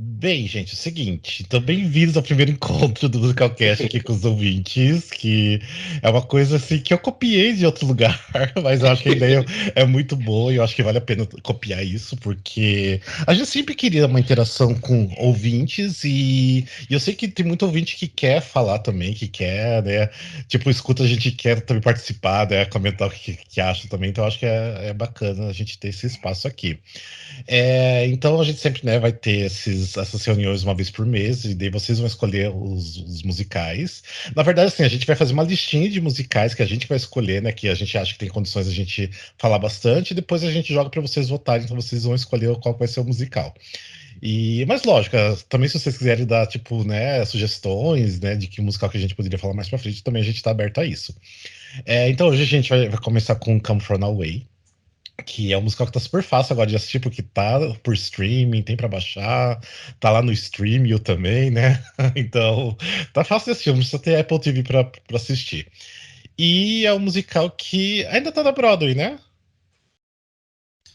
Bem, gente, é o seguinte, então bem-vindos ao primeiro encontro do Musicalcast aqui com os ouvintes, que é uma coisa assim que eu copiei de outro lugar, mas eu acho que a ideia é muito boa e eu acho que vale a pena copiar isso, porque a gente sempre queria uma interação com ouvintes e eu sei que tem muito ouvinte que quer falar também, que quer, né, tipo, escuta, a gente quer também participar, né, comentar o que acha também, então eu acho que é bacana a gente ter esse espaço aqui. Então a gente sempre, né, vai ter essas reuniões uma vez por mês, e daí vocês vão escolher os musicais. Na verdade, assim, a gente vai fazer uma listinha de musicais que a gente vai escolher, né, que a gente acha que tem condições a gente falar bastante, e depois a gente joga para vocês votarem, então vocês vão escolher qual vai ser o musical. Mas lógico, também se vocês quiserem dar, tipo, né, sugestões, né, de que musical que a gente poderia falar mais pra frente, também a gente tá aberto a isso. Então hoje a gente vai começar com Come From Away, que é um musical que tá super fácil agora de assistir, porque tá por streaming, tem pra baixar, tá lá no Streamio também, né? Então, tá fácil de assistir, não precisa ter Apple TV pra assistir. E é um musical que ainda tá na Broadway, né?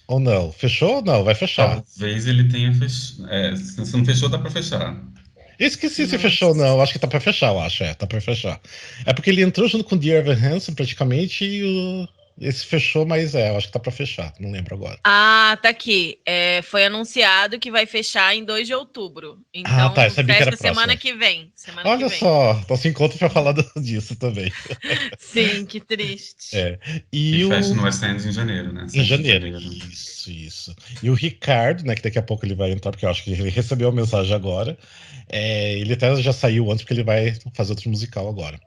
Ou não? Fechou ou não? Vai fechar. Talvez ele tenha fechado. Se não fechou, dá pra fechar. Eu esqueci se fechou ou Nossa. não. Acho que tá pra fechar, eu acho. Tá pra fechar. É porque ele entrou junto com o Dear Evan Hansen, praticamente, esse fechou, mas eu acho que tá pra fechar. Não lembro agora. Ah, tá aqui. Foi anunciado que vai fechar em 2 de outubro. Ah, tá. Eu Então, sabia que era fecha próxima. semana que vem. Semana que Olha vem. só, nosso encontro pra falar disso também. Sim, que triste. É. E E fecha o. no West End em janeiro, né? Em 7 de janeiro. janeiro. Isso. E o Ricardo, né? Que daqui a pouco ele vai entrar, porque eu acho que ele recebeu a mensagem agora. Ele até já saiu antes, porque ele vai fazer outro musical agora.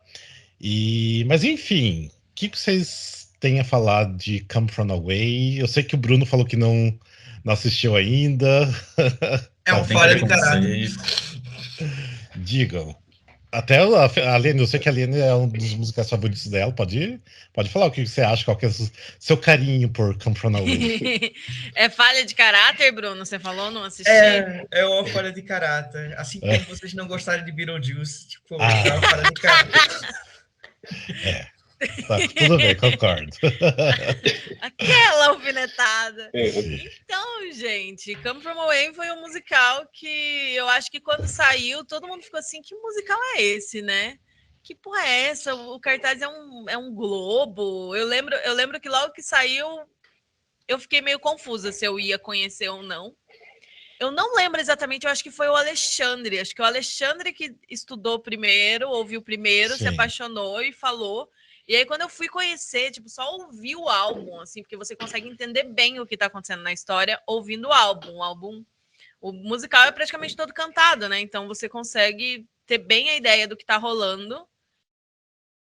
Mas enfim, o que vocês têm a falar de Come From Away? Eu sei que o Bruno falou que não assistiu ainda. É uma Tem falha de caráter. preconceito. Digam. Até a Lene, eu sei que a Lene é um dos musicais favoritos dela. Pode falar o que você acha, qual que é o seu carinho por Come From Away. É falha de caráter, Bruno? Você falou não assistir? É uma falha de caráter. Assim É. como vocês não gostarem de Beetlejuice, tipo, é Ah, uma falha de caráter. é. Tá, tudo bem, concordo. Aquela alfinetada. Sim, Então, gente, Come From Away foi um musical que eu acho que quando saiu, todo mundo ficou assim, que musical é esse, né? Que porra é essa? O cartaz é um globo. Eu lembro que logo que saiu, eu fiquei meio confusa se eu ia conhecer ou não. Eu não lembro exatamente, eu acho que foi o Alexandre. Acho que o Alexandre que estudou primeiro, ouviu primeiro, se sim. apaixonou e falou. E aí, quando eu fui conhecer, tipo, só ouvi o álbum, assim, porque você consegue entender bem o que tá acontecendo na história ouvindo o álbum. O musical é praticamente todo cantado, né? Então você consegue ter bem a ideia do que tá rolando.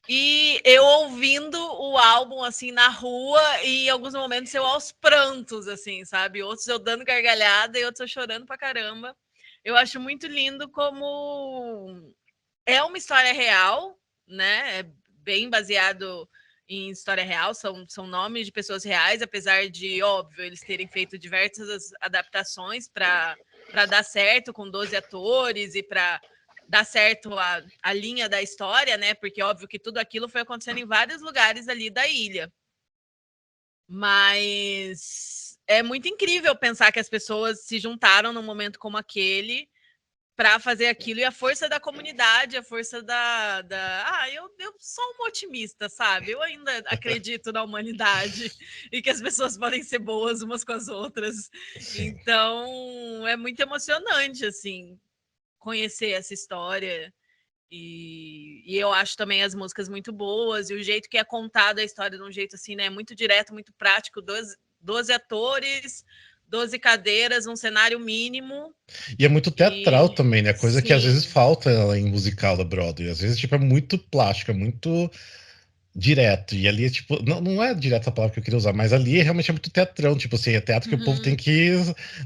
E eu ouvindo o álbum, assim, na rua, e em alguns momentos eu aos prantos, assim, sabe? Outros eu dando gargalhada e outros eu chorando pra caramba. Eu acho muito lindo como é uma história real, né? É bem baseado em história real, são nomes de pessoas reais, apesar de, óbvio, eles terem feito diversas adaptações para dar certo com 12 atores e para dar certo a linha da história, né? Porque óbvio que tudo aquilo foi acontecendo em vários lugares ali da ilha. Mas é muito incrível pensar que as pessoas se juntaram num momento como aquele para fazer aquilo e a força da comunidade, a força eu sou uma otimista, sabe? Eu ainda acredito na humanidade e que as pessoas podem ser boas umas com as outras. Sim. Então, é muito emocionante assim conhecer essa história. E eu acho também as músicas muito boas, e o jeito que é contada a história de um jeito assim, né? Muito direto, muito prático. 12 atores, 12 cadeiras, um cenário mínimo. E é muito teatral E também, né? Coisa que às vezes sim, falta em musical da Broadway. Às vezes, tipo, é muito plástico, é muito direto. E ali é tipo, não é direto a palavra que eu queria usar, mas ali realmente é muito teatrão. Tipo assim, é teatro que o povo tem uhum, que,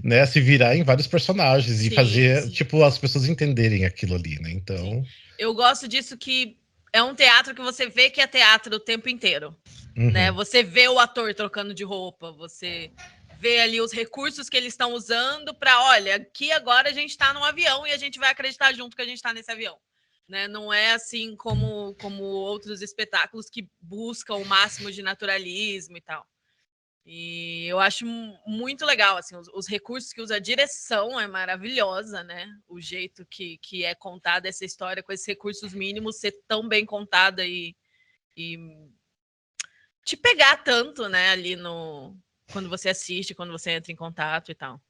né, se virar em vários personagens e sim, fazer, sim, tipo, as pessoas entenderem aquilo ali, né? sim. Então. Eu gosto disso que é um teatro que você vê que é teatro o tempo inteiro, né? Uhum, Você vê o ator trocando de roupa, você vê ali os recursos que eles estão usando para, olha, aqui agora a gente está num avião e a gente vai acreditar junto que a gente está nesse avião. Né? Não é assim como outros espetáculos que buscam o máximo de naturalismo e tal. E eu acho muito legal, assim, os recursos que usa, a direção é maravilhosa, né? O jeito que é contada essa história com esses recursos mínimos ser tão bem contada e te pegar tanto, né, ali no quando você assiste, quando você entra em contato e tal.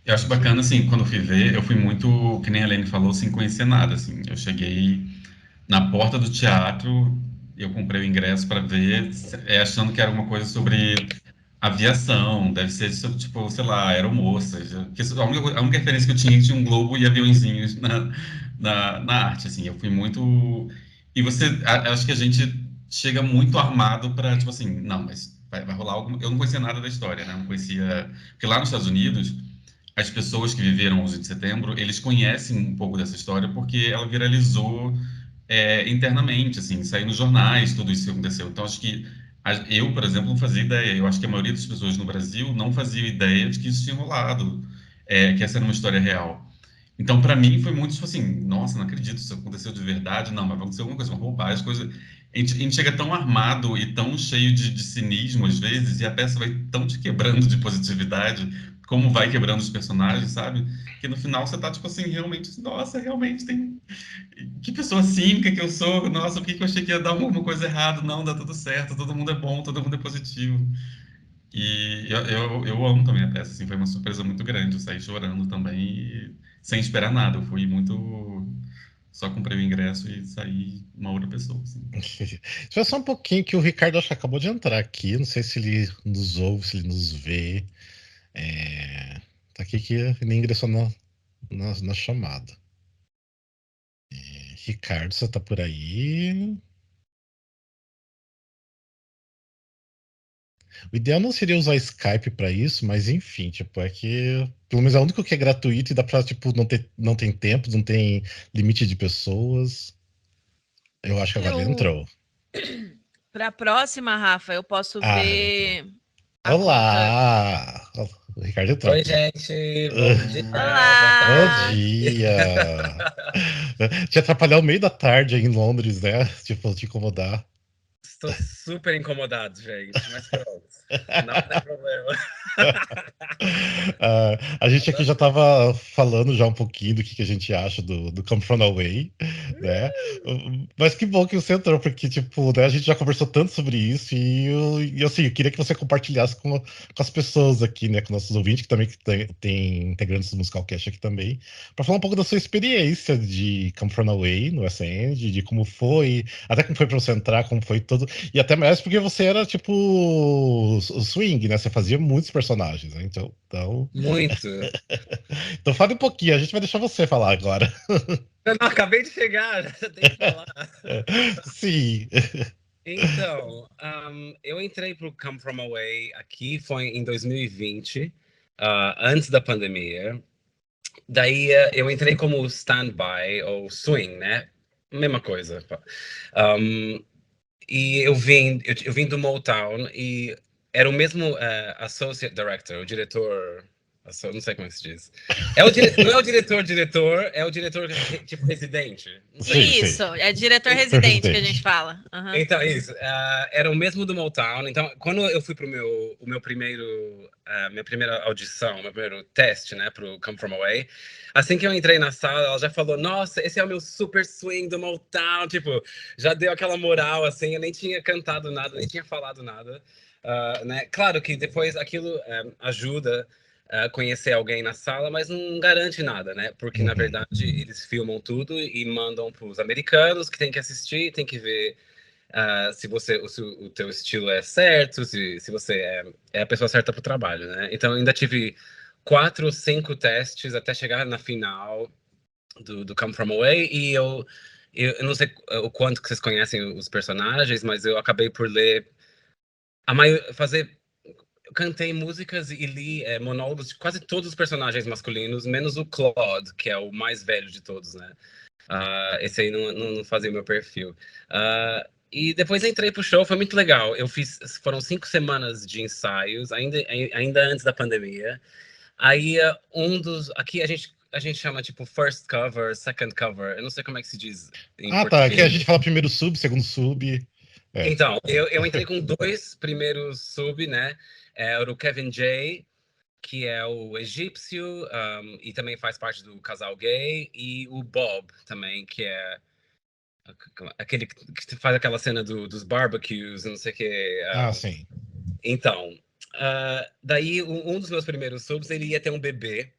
Eu acho bacana, assim, quando eu fui ver, eu fui muito, que nem a Helene falou, sem conhecer nada, assim. Eu cheguei na porta do teatro, eu comprei o ingresso para ver, achando que era alguma coisa sobre aviação, deve ser, tipo, sei lá, aeromoças. A única referência que eu tinha um globo e aviãozinhos na arte, assim. Eu fui muito... E acho que a gente chega muito armado para, tipo assim, não, mas vai rolar algo... Eu não conhecia nada da história, né? Eu não conhecia... Porque lá nos Estados Unidos, as pessoas que viveram o 11 de setembro, eles conhecem um pouco dessa história porque ela viralizou internamente, assim, saiu nos jornais, tudo isso que aconteceu. Então, acho que eu, por exemplo, não fazia ideia. Eu acho que a maioria das pessoas no Brasil não fazia ideia de que isso tinha rolado, que essa era uma história real. Então, para mim, foi muito tipo assim: nossa, não acredito, isso aconteceu de verdade. Não, mas vai acontecer alguma coisa, uma roubagem, coisa. A gente chega tão armado e tão cheio de cinismo às vezes, e a peça vai tão te quebrando de positividade, como vai quebrando os personagens, sabe? Que no final você tá tipo assim, realmente, nossa, realmente tem. Que pessoa cínica que eu sou, nossa, por que que eu achei que ia dar alguma coisa errada? Não, dá tudo certo, todo mundo é bom, todo mundo é positivo. E eu amo também a peça, assim, foi uma surpresa muito grande. Eu saí chorando também, sem esperar nada. Eu fui muito. Só comprei o ingresso e saí uma outra pessoa, assim. Espera só um pouquinho que o Ricardo acho que acabou de entrar aqui. Não sei se ele nos ouve, se ele nos vê. Tá aqui que ele ingressou na chamada. Ricardo, você tá por aí? O ideal não seria usar Skype para isso, mas enfim, tipo, é que pelo menos é o único que é gratuito e dá pra, tipo, não tem tempo, não tem limite de pessoas. Eu acho que agora ele entrou. Para a próxima, Rafa, eu posso Ah, ele entrou. ver a conta. Olá! O Ricardo entrou Oi, aqui. gente. Bom dia, boa Bom Olá! tarde. dia! Te atrapalhar o meio da tarde aí em Londres, né? Tipo, te incomodar. Estou super incomodado, gente, mas pronto. Não tem problema. A gente aqui já estava falando já um pouquinho do que a gente acha do Come From Away, né? Mas que bom que você entrou, porque, tipo, né, a gente já conversou tanto sobre isso assim, eu queria que você compartilhasse com as pessoas aqui, né, com nossos ouvintes, que também tem integrantes do Musicalcast aqui também, para falar um pouco da sua experiência de Come From Away no West End, de como foi, até como foi para você entrar, como foi todo, e até mais porque você era, tipo, o swing, né? Você fazia muitos personagens, né? Muito. Então fale um pouquinho, a gente vai deixar você falar agora. Eu não acabei de chegar, já tem que falar. Sim. Então, eu entrei pro Come From Away aqui, foi em 2020, antes da pandemia. Daí eu entrei como stand-by ou swing, né? Mesma coisa. Um, E eu vim do Motown e era o mesmo associate director, o diretor, não sei como é que se diz. Não é o diretor, é o diretor tipo residente. Não sei como. Sim, sim. Isso, é diretor Diretor residente que a residente. gente fala. Uhum. Então, isso. Era o mesmo do Motown. Então, quando eu fui pro minha primeira audição, meu primeiro teste, né, pro Come From Away, assim que eu entrei na sala, ela já falou: Nossa, esse é o meu super swing do Motown. Tipo, já deu aquela moral, assim. Eu nem tinha cantado nada, nem tinha falado nada. Né? Claro que depois aquilo ajuda a conhecer alguém na sala, mas não garante nada, né? Porque, na Uhum. verdade, eles filmam tudo e mandam pros americanos que tem que assistir, tem que ver se o teu estilo é certo, se você é a pessoa certa para o trabalho, né? Então, ainda tive 4 ou 5 testes até chegar na final do Come From Away, e eu não sei o quanto que vocês conhecem os personagens, mas eu acabei por ler eu cantei músicas e li monólogos de quase todos os personagens masculinos, menos o Claude, que é o mais velho de todos, né? Esse aí não fazia o meu perfil. E depois entrei pro show, foi muito legal. Foram 5 semanas de ensaios, ainda antes da pandemia. Aí aqui a gente chama tipo first cover, second cover. Eu não sei como é que se diz em Ah, tá. Aqui a português. gente fala primeiro sub, segundo sub. É. Então, eu entrei com 2 primeiros sub, né? Era o Kevin J, que é o egípcio, e também faz parte do casal gay, e o Bob também, que é aquele que faz aquela cena dos barbecues, não sei o que. Sim. Então, daí um dos meus primeiros subs, ele ia ter um bebê.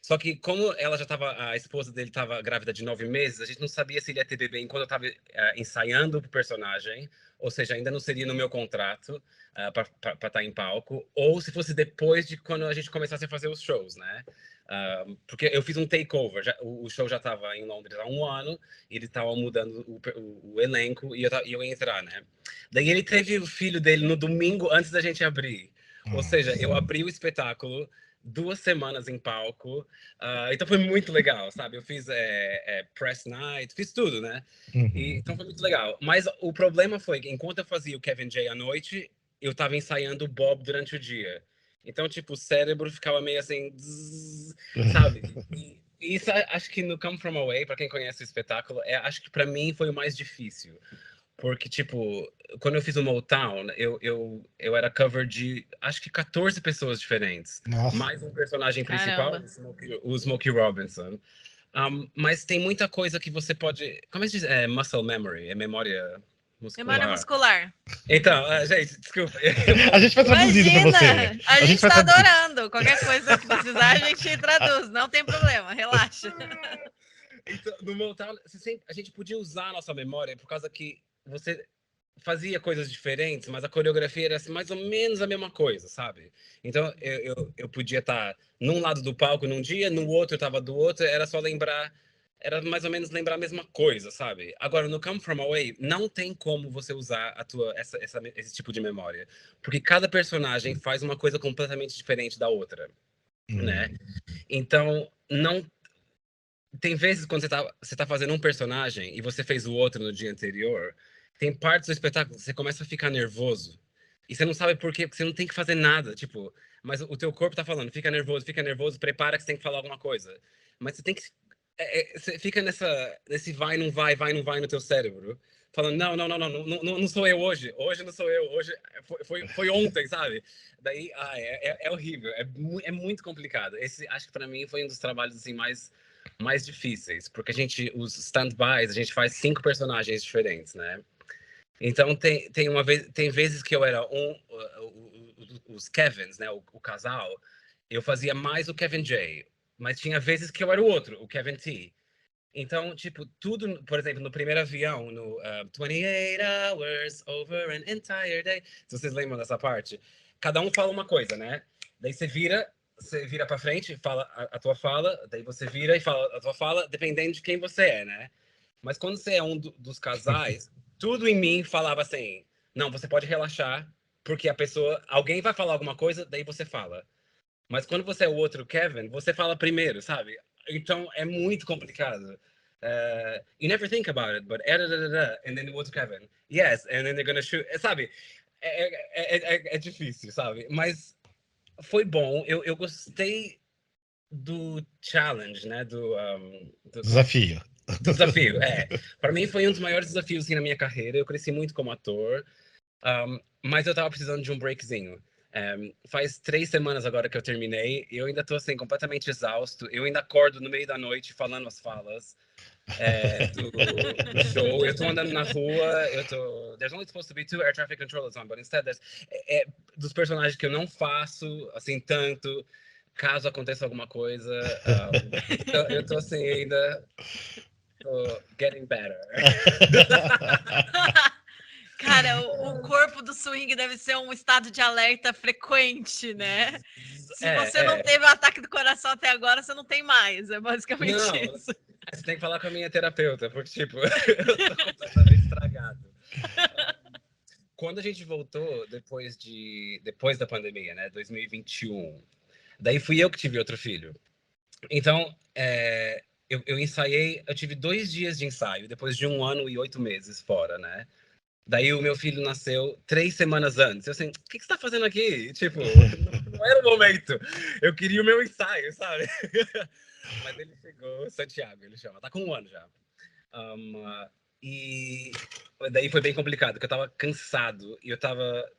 Só que como ela já estava, a esposa dele estava grávida de 9 meses, a gente não sabia se ele ia ter bebê enquanto eu estava ensaiando o personagem, ou seja, ainda não seria no meu contrato para estar em palco, ou se fosse depois de quando a gente começasse a fazer os shows, né? Porque eu fiz um takeover, o show já estava em Londres há 1 ano, ele estava mudando o elenco e eu ia entrar, né? Daí ele teve o filho dele no domingo antes da gente abrir. Ou seja, eu abri o espetáculo 2 semanas em palco, então foi muito legal, sabe? Eu fiz press night, fiz tudo, né? Então foi muito legal. Mas o problema foi que enquanto eu fazia o Kevin J à noite, eu tava ensaiando o Bob durante o dia. Então, tipo, o cérebro ficava meio assim, sabe? E isso acho que no Come From Away, para quem conhece o espetáculo, acho que para mim foi o mais difícil. Porque, tipo, quando eu fiz o Motown, eu era cover de, acho que 14 pessoas diferentes. Nossa. Mais um personagem principal, Caramba. o Smokey Robinson. Mas tem muita coisa que você pode... Como é que diz? Muscle memory, é memória muscular. Memória muscular. Então, gente, desculpa. A gente vai traduzindo pra você. Imagina! A gente vai tá traduzir. adorando. Qualquer coisa que precisar, a gente traduz. Não tem problema, relaxa. Então, no Motown, a gente podia usar a nossa memória por causa que você fazia coisas diferentes, mas a coreografia era assim, mais ou menos a mesma coisa, sabe? Então, eu podia estar num lado do palco num dia, no outro eu estava do outro, era só lembrar, era mais ou menos lembrar a mesma coisa, sabe? Agora, no Come From Away, não tem como você usar esse tipo de memória, porque cada personagem faz uma coisa completamente diferente da outra, né? Então, não tem vezes quando você tá fazendo um personagem e você fez o outro no dia anterior, tem partes do espetáculo que você começa a ficar nervoso. E você não sabe por quê, porque você não tem que fazer nada, tipo, mas o teu corpo tá falando, fica nervoso, prepara que você tem que falar alguma coisa. Mas você tem que você fica nesse vai, não vai no teu cérebro, falando, não sou eu hoje, hoje não sou eu, hoje foi ontem, sabe? Daí, é horrível, é muito complicado. Acho que para mim foi um dos trabalhos assim mais difíceis, porque os stand-bys, a gente faz 5 personagens diferentes, né? Então tem vezes que eu era os Kevins, né, o casal, eu fazia mais o Kevin J, mas tinha vezes que eu era o outro, o Kevin T. Então, tipo, tudo, por exemplo, no primeiro avião, no 28 hours over an entire day, se vocês lembram dessa parte, cada um fala uma coisa, né? Daí você vira para frente, fala a tua fala, daí você vira e fala a tua fala, dependendo de quem você é, né? Mas quando você é um dos casais, tudo em mim falava assim: não, você pode relaxar, porque alguém vai falar alguma coisa, daí você fala. Mas quando você é o outro Kevin, você fala primeiro, sabe? Então é muito complicado. You never think about it, but and then o outro Kevin, yes, and then they're gonna shoot, sabe? É difícil, sabe? Mas foi bom. Eu gostei do challenge, né? Desafio. Do desafio, Para mim foi um dos maiores desafios assim, na minha carreira. Eu cresci muito como ator, mas eu tava precisando de um breakzinho. Faz 3 semanas agora que eu terminei e eu ainda tô assim, completamente exausto. Eu ainda acordo no meio da noite falando as falas do show. Eu tô andando na rua, There's only supposed to be 2 air traffic controllers on, but instead there's... dos personagens que eu não faço, assim, tanto, caso aconteça alguma coisa. Eu tô assim, ainda... Tô getting better. Cara, o corpo do swing deve ser um estado de alerta frequente, né? Se você não teve o ataque do coração até agora, você não tem mais. É basicamente isso. Você tem que falar com a minha terapeuta, porque, tipo, eu tô completamente estragado. Quando a gente voltou, depois da pandemia, né, 2021, daí fui eu que tive outro filho. Então, eu ensaiei, eu tive 2 dias de ensaio, depois de 1 ano e 8 meses fora, né? Daí o meu filho nasceu 3 semanas antes. Eu assim, o que você tá fazendo aqui? Tipo, não era o momento. Eu queria o meu ensaio, sabe? Mas ele chegou, Santiago, ele chama. Tá com 1 ano já. E daí foi bem complicado, porque eu tava cansado e eu tava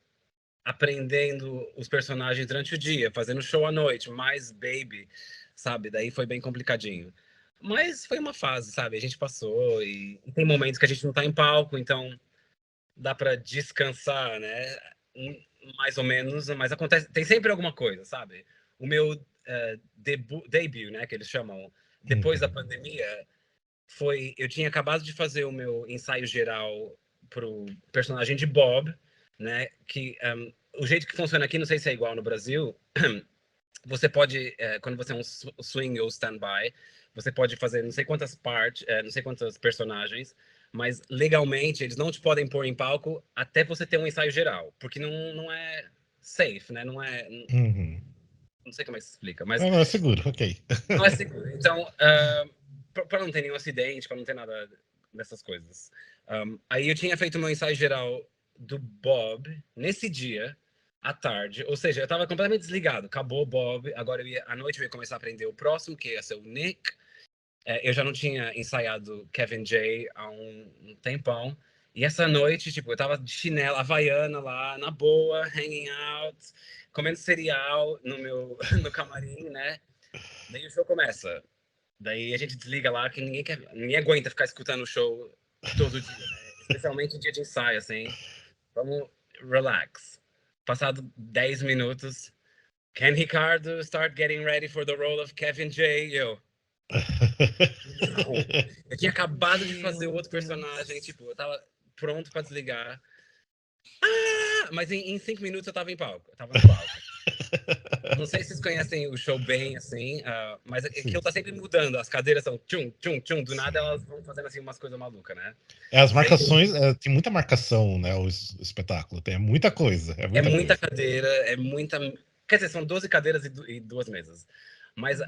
aprendendo os personagens durante o dia, fazendo show à noite, mais baby, sabe? Daí foi bem complicadinho. Mas foi uma fase, sabe? A gente passou e tem momentos que a gente não tá em palco, então dá pra descansar, né? Mais ou menos, mas acontece, tem sempre alguma coisa, sabe? O meu debut, né, que eles chamam, depois da pandemia, eu tinha acabado de fazer o meu ensaio geral pro personagem de Bob, né, que o jeito que funciona aqui, não sei se é igual no Brasil, você pode, quando você é um swing ou stand-by, você pode fazer não sei quantas partes, não sei quantas personagens, mas legalmente eles não te podem pôr em palco até você ter um ensaio geral, porque não é safe, né? Não é, Uhum. não sei como é que se explica, mas Não, é seguro, ok. não é seguro. Então, para não ter nenhum acidente, para não ter nada dessas coisas. Aí eu tinha feito meu ensaio geral do Bob nesse dia, à tarde. Ou seja, eu estava completamente desligado. Acabou o Bob, agora à noite eu ia começar a aprender o próximo, que ia ser o Nick. Eu já não tinha ensaiado Kevin J há um tempão. E essa noite, tipo, eu tava de chinela havaiana lá, na boa, hanging out, comendo cereal no camarim, né? Daí o show começa. Daí a gente desliga lá, que ninguém aguenta ficar escutando o show todo dia, né? Especialmente em dia de ensaio, assim. Vamos relax. Passado 10 minutos, Ken Ricardo start getting ready for the role of Kevin J. Não. Eu tinha acabado de fazer o outro personagem, tipo, eu tava pronto pra desligar. Mas em 5 minutos eu tava em palco, eu tava no palco. Não sei se vocês conhecem o show bem, assim, mas aquilo tá sempre mudando. As cadeiras são tchum, tchum, tchum. Do nada elas vão fazendo, assim, umas coisas malucas, né? As marcações, tem muita marcação, né? O espetáculo. Tem muita coisa. É É muita muita coisa. cadeira, é muita... Quer dizer, são 12 cadeiras e 2 mesas. Mas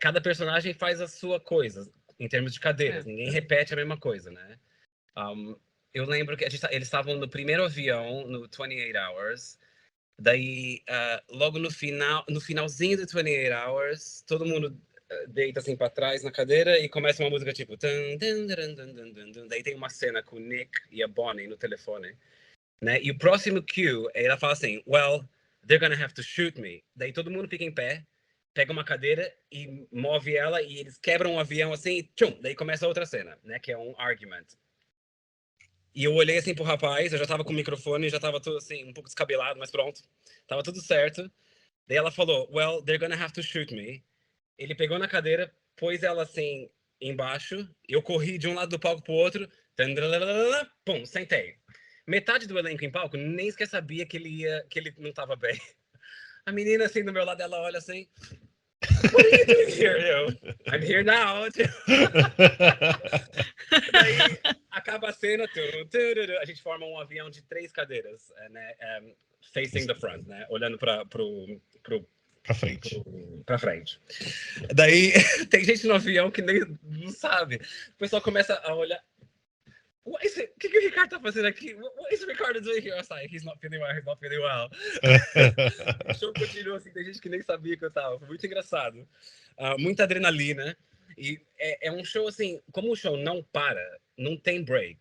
cada personagem faz a sua coisa, em termos de cadeiras. Ninguém repete a mesma coisa, né? Eu lembro que eles estavam no primeiro avião, no 28 Hours. Daí, logo no finalzinho do 28 Hours, todo mundo deita assim para trás na cadeira e começa uma música tipo... Daí tem uma cena com o Nick e a Bonnie no telefone, né? E o próximo cue, ela fala assim, well, they're gonna have to shoot me. Daí todo mundo fica em pé, pega uma cadeira e move ela e eles quebram um avião assim, tchum, daí começa outra cena, né? Que é um argument. E eu olhei assim pro rapaz, eu já tava com o microfone, já tava tudo assim, um pouco descabelado, mas pronto. Tava tudo certo. Daí ela falou, well, they're gonna have to shoot me. Ele pegou na cadeira, pôs ela assim, embaixo, eu corri de um lado do palco pro outro, pum, sentei. Metade do elenco em palco nem sequer sabia que ele não tava bem. A menina assim do meu lado, ela olha assim, what are you doing here, I'm here now. Daí acaba a cena, a gente forma um avião de 3 cadeiras, né, facing the front, né, olhando para frente. Pra frente. Daí tem gente no avião que nem não sabe. O pessoal começa a olhar. O que o Ricardo tá fazendo aqui? What is o Ricardo doing here? Eu saio, he's not feeling well, he's not feeling well. O show continua assim, tem gente que nem sabia que eu tava. Foi muito engraçado. Muita adrenalina. E é um show assim, como o show não para, não tem break.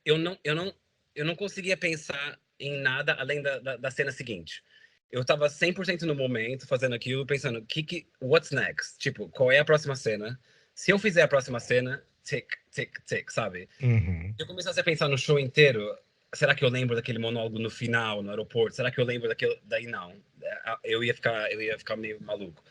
Eu não conseguia pensar em nada além da cena seguinte. Eu tava 100% no momento, fazendo aquilo, pensando, what's next? Tipo, qual é a próxima cena? Se eu fizer a próxima cena, tick, tick, tick, sabe? Uhum. Eu começasse a pensar no show inteiro, será que eu lembro daquele monólogo no final, no aeroporto? Será que eu lembro daquilo? Daí não. Eu ia ficar meio maluco.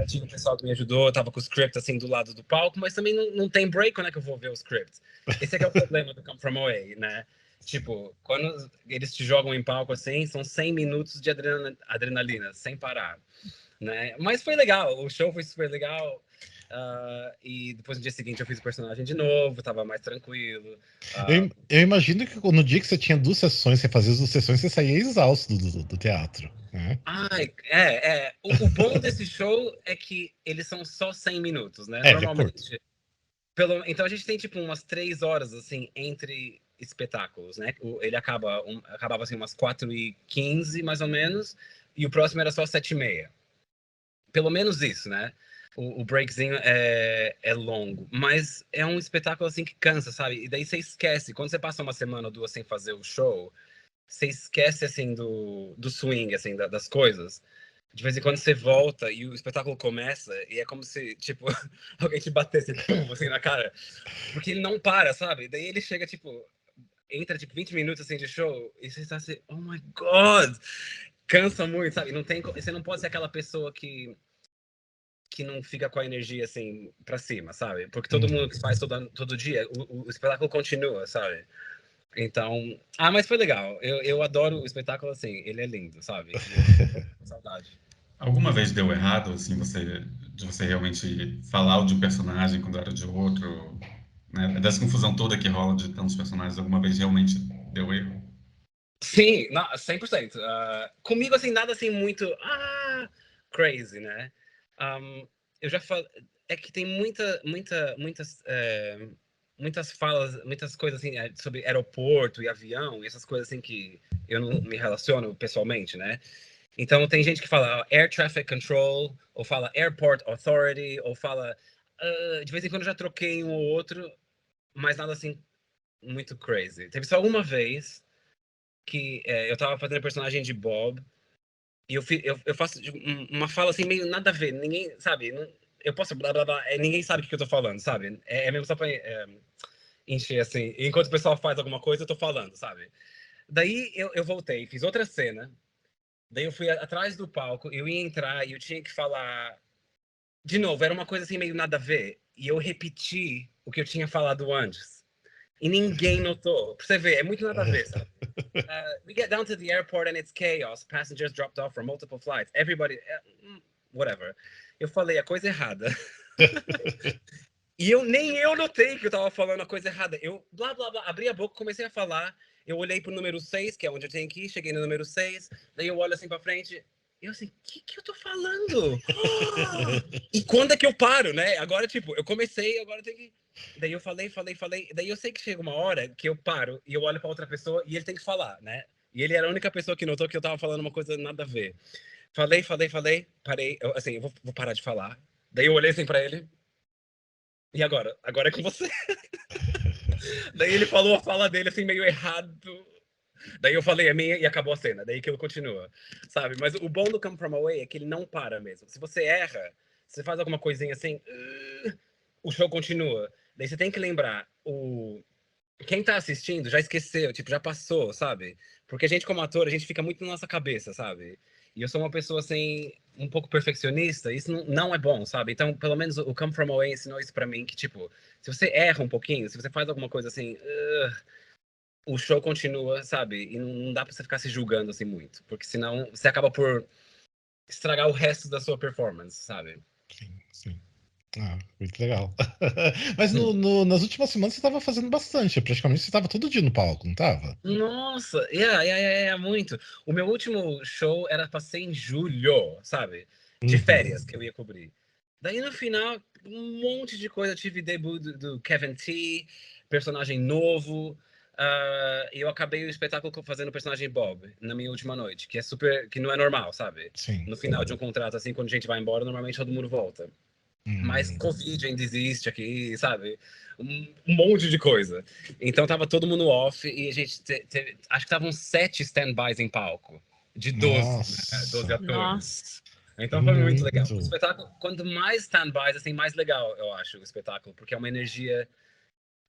Tinha um pessoal que me ajudou, eu tava com o script assim do lado do palco, mas também não tem break quando é que eu vou ver o script. Esse é que é o problema do Come From Away, né? Tipo, quando eles te jogam em palco assim, são 100 minutos de adrenalina, sem parar, né? Mas foi legal, o show foi super legal. E depois no dia seguinte eu fiz o personagem de novo, tava mais tranquilo. Eu imagino que no dia que você tinha 2 sessões, você fazia as 2 sessões, você saía exausto do teatro, né? O bom desse show é que eles são só 100 minutos, né? Normalmente. Então a gente tem tipo umas 3 horas assim entre espetáculos, né? Ele acabava assim umas 4h15 mais ou menos, e o próximo era só 7h30. Pelo menos isso, né? o breakzinho é longo, mas é um espetáculo assim que cansa, sabe? E daí você esquece, quando você passa uma semana ou duas sem fazer o show, você esquece assim do swing, assim, das coisas. De vez em quando você volta e o espetáculo começa e é como se, tipo, alguém te batesse, pum, assim, na cara. Porque ele não para, sabe? Daí ele chega, tipo, entra, tipo, 20 minutos, assim, de show e você está assim, oh my God! Cansa muito, sabe? Não tem, você não pode ser aquela pessoa que não fica com a energia, assim, pra cima, sabe? Porque todo mundo que faz todo dia, o espetáculo continua, sabe? Então, mas foi legal. Eu adoro o espetáculo, assim, ele é lindo, sabe? E eu tô com saudade. Alguma vez deu errado, assim, de você realmente falar de um personagem quando era de outro, né? Dessa confusão toda que rola de tantos personagens, alguma vez realmente deu erro? Sim, não, 100%. Comigo, assim, nada assim muito crazy, né? Eu já falei. É que tem muitas falas, muitas coisas assim sobre aeroporto e avião, e essas coisas assim que eu não me relaciono pessoalmente, né? Então tem gente que fala Air Traffic Control, ou fala Airport Authority, ou fala. De vez em quando eu já troquei um ou outro, mas nada assim muito crazy. Teve só uma vez que eu tava fazendo personagem de Bob e eu faço uma fala assim meio nada a ver, ninguém sabe, eu posso blá blá blá, ninguém sabe o que eu tô falando, sabe? É mesmo só pra encher assim, enquanto o pessoal faz alguma coisa eu tô falando, sabe? Daí eu voltei, fiz outra cena, daí eu fui atrás do palco, eu ia entrar e eu tinha que falar de novo, era uma coisa assim meio nada a ver, e eu repeti o que eu tinha falado antes. E ninguém notou. Pra você ver, é muito nada a ver, sabe? We get down to the airport and it's chaos. Passengers dropped off from multiple flights. Everybody, whatever. Eu falei a coisa errada. E nem eu notei que eu tava falando a coisa errada. Eu, blá, blá, blá, abri a boca, comecei a falar. Eu olhei pro número 6, que é onde eu tenho que ir. Cheguei no número 6. Daí eu olho assim pra frente. Eu assim, o que eu tô falando? E quando é que eu paro, né? Agora, tipo, eu comecei, agora eu tenho que... Daí eu falei. Daí eu sei que chega uma hora que eu paro e eu olho pra outra pessoa e ele tem que falar, né? E ele era a única pessoa que notou que eu tava falando uma coisa nada a ver. Falei, parei. Assim, eu vou parar de falar. Daí eu olhei assim pra ele. E agora? Agora é com você. Daí ele falou a fala dele assim, meio errado. Daí eu falei a minha e acabou a cena. Daí que ele continua, sabe? Mas o bom do Come From Away é que ele não para mesmo. Se você erra, você faz alguma coisinha assim, o show continua. Daí você tem que lembrar, quem tá assistindo já esqueceu, tipo, já passou, sabe? Porque a gente como ator, a gente fica muito na nossa cabeça, sabe? E eu sou uma pessoa, assim, um pouco perfeccionista, isso não é bom, sabe? Então, pelo menos o Come From Away ensinou isso pra mim, que, tipo, se você erra um pouquinho, se você faz alguma coisa assim, o show continua, sabe? E não dá pra você ficar se julgando, assim, muito. Porque senão você acaba por estragar o resto da sua performance, sabe? Sim, sim. Muito legal. Mas nas últimas semanas você estava fazendo bastante. Praticamente você estava todo dia no palco, não estava? Nossa, muito. O meu último show era pra ser em julho, sabe? De férias que eu ia cobrir. Daí no final, um monte de coisa. Eu tive debut do Kevin T, personagem novo. E eu acabei o espetáculo fazendo o personagem Bob na minha última noite, que é que não é normal, sabe? Sim. No final de um contrato, assim, quando a gente vai embora, normalmente todo mundo volta. Mas Covid ainda existe aqui, sabe? Um monte de coisa. Então tava todo mundo off e a gente acho que estavam 7 stand-bys em palco, de 12, né? 12 Nossa, atores. Nossa. Então foi muito legal. O muito. espetáculo, quanto mais stand-bys, assim, mais legal eu acho o espetáculo, porque é uma energia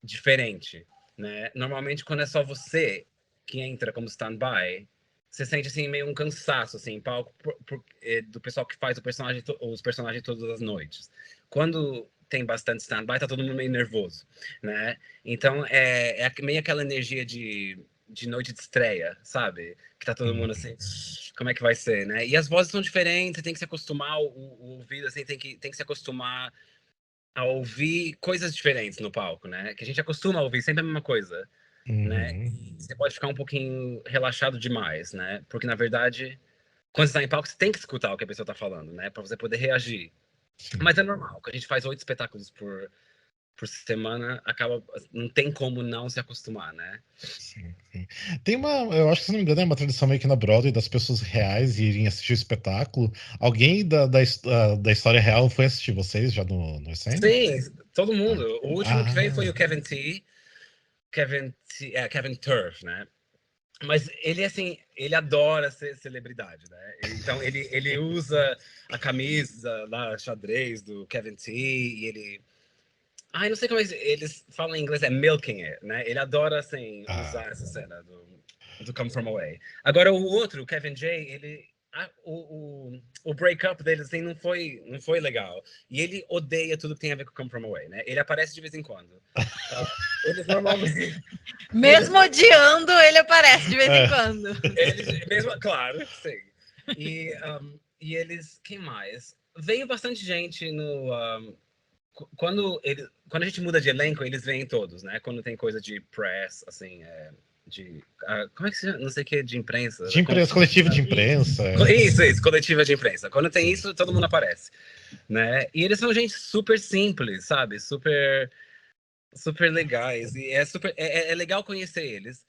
diferente, né? Normalmente quando é só você que entra como stand-by, você sente assim meio um cansaço assim em palco do pessoal que faz os personagens todas as noites. Quando tem bastante stand-by, tá todo mundo meio nervoso, né? Então meio aquela energia de noite de estreia, sabe? Que tá todo mundo assim, como é que vai ser, né? E as vozes são diferentes, você tem que se acostumar, o ouvido assim tem que se acostumar a ouvir coisas diferentes no palco, né? Que a gente acostuma a ouvir sempre a mesma coisa, né? E você pode ficar um pouquinho relaxado demais, né? Porque, na verdade, quando você tá em palco, você tem que escutar o que a pessoa tá falando, né? Pra você poder reagir. Sim. Mas é normal, que a gente faz 8 espetáculos por semana, não tem como não se acostumar, né? Sim, sim. Tem eu acho que, se não me engano, é uma tradição meio que na Broadway das pessoas reais irem assistir o espetáculo. Alguém da história real foi assistir vocês já no Essênio? Sim, todo mundo. O último que veio foi o Ah, Kevin Turf, né? Mas ele, assim, ele adora ser celebridade, né? Então, ele usa a camisa lá, xadrez do Kevin T, e ele... Ai, não sei como eles falam em inglês, é milking it, né? Ele adora, assim, ah. usar essa cena do Come From Away. Agora, o outro, o Kevin J, o breakup deles, assim, não foi legal. E ele odeia tudo que tem a ver com Come From Away, né? Ele aparece de vez em quando. Eles normalmente... Mesmo odiando, ele aparece de vez em É. quando. Eles, mesmo, claro, sim. E eles, quem mais? Veio bastante gente no... quando a gente muda de elenco, eles vêm todos, né? Quando tem coisa de press, assim, como é que se chama? Não sei o que, de imprensa. De imprensa, coletivo de imprensa. Isso, coletiva de imprensa. Quando tem Sim. isso, todo mundo aparece, né? E eles são gente super simples, sabe? Super, super legais. E é legal conhecer eles.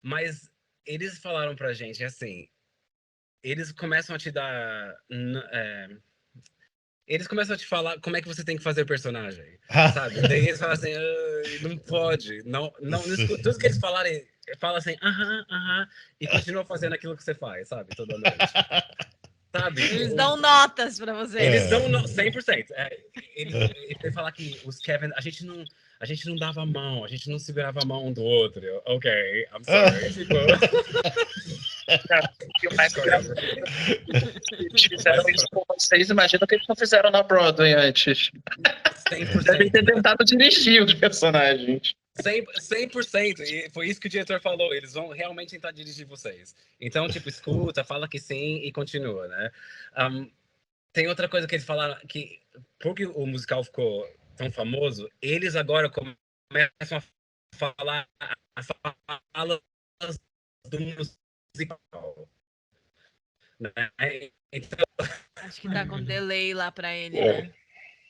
Mas eles falaram pra gente, assim, eles começam a te dar... eles começam a te falar como é que você tem que fazer o personagem, sabe? Daí eles falam assim, não pode, não escuta. Tudo que eles falarem, fala assim, aham, e continua fazendo aquilo que você faz, sabe? Toda noite. Sabe? Eles dão notas pra você. Eles dão 100%. Ele falar que os Kevin, a gente não dava a mão, a gente não segurava a mão um do outro. Ok, I'm sorry. Tipo... E o mais engraçado, eles fizeram isso com vocês, imagina que eles não fizeram na Broadway antes. 100%. Devem ter tentado dirigir os personagens. 100%. E foi isso que o diretor falou. Eles vão realmente tentar dirigir vocês. Então, tipo, escuta, fala que sim e continua, né? Tem outra coisa que eles falaram, que porque o musical ficou tão famoso, eles agora começam a falar as falas do musical. Né? Então, Acho que tá com delay lá pra ele, né?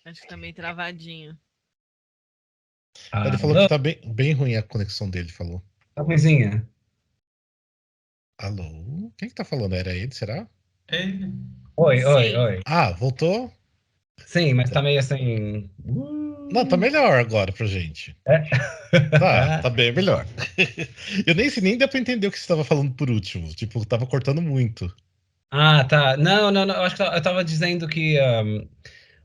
Acho que tá meio travadinho. Ele falou que tá bem ruim a conexão dele, falou. a coisinha. Alô? Quem que tá falando? Era ele, será? Ele. Oi. Ah, voltou? Sim, mas tá meio assim... Não, tá melhor agora pra gente. Tá bem melhor. Eu nem deu pra entender o que você tava falando por último. Tipo, tava cortando muito. Ah, tá. Não. Eu acho que eu tava dizendo que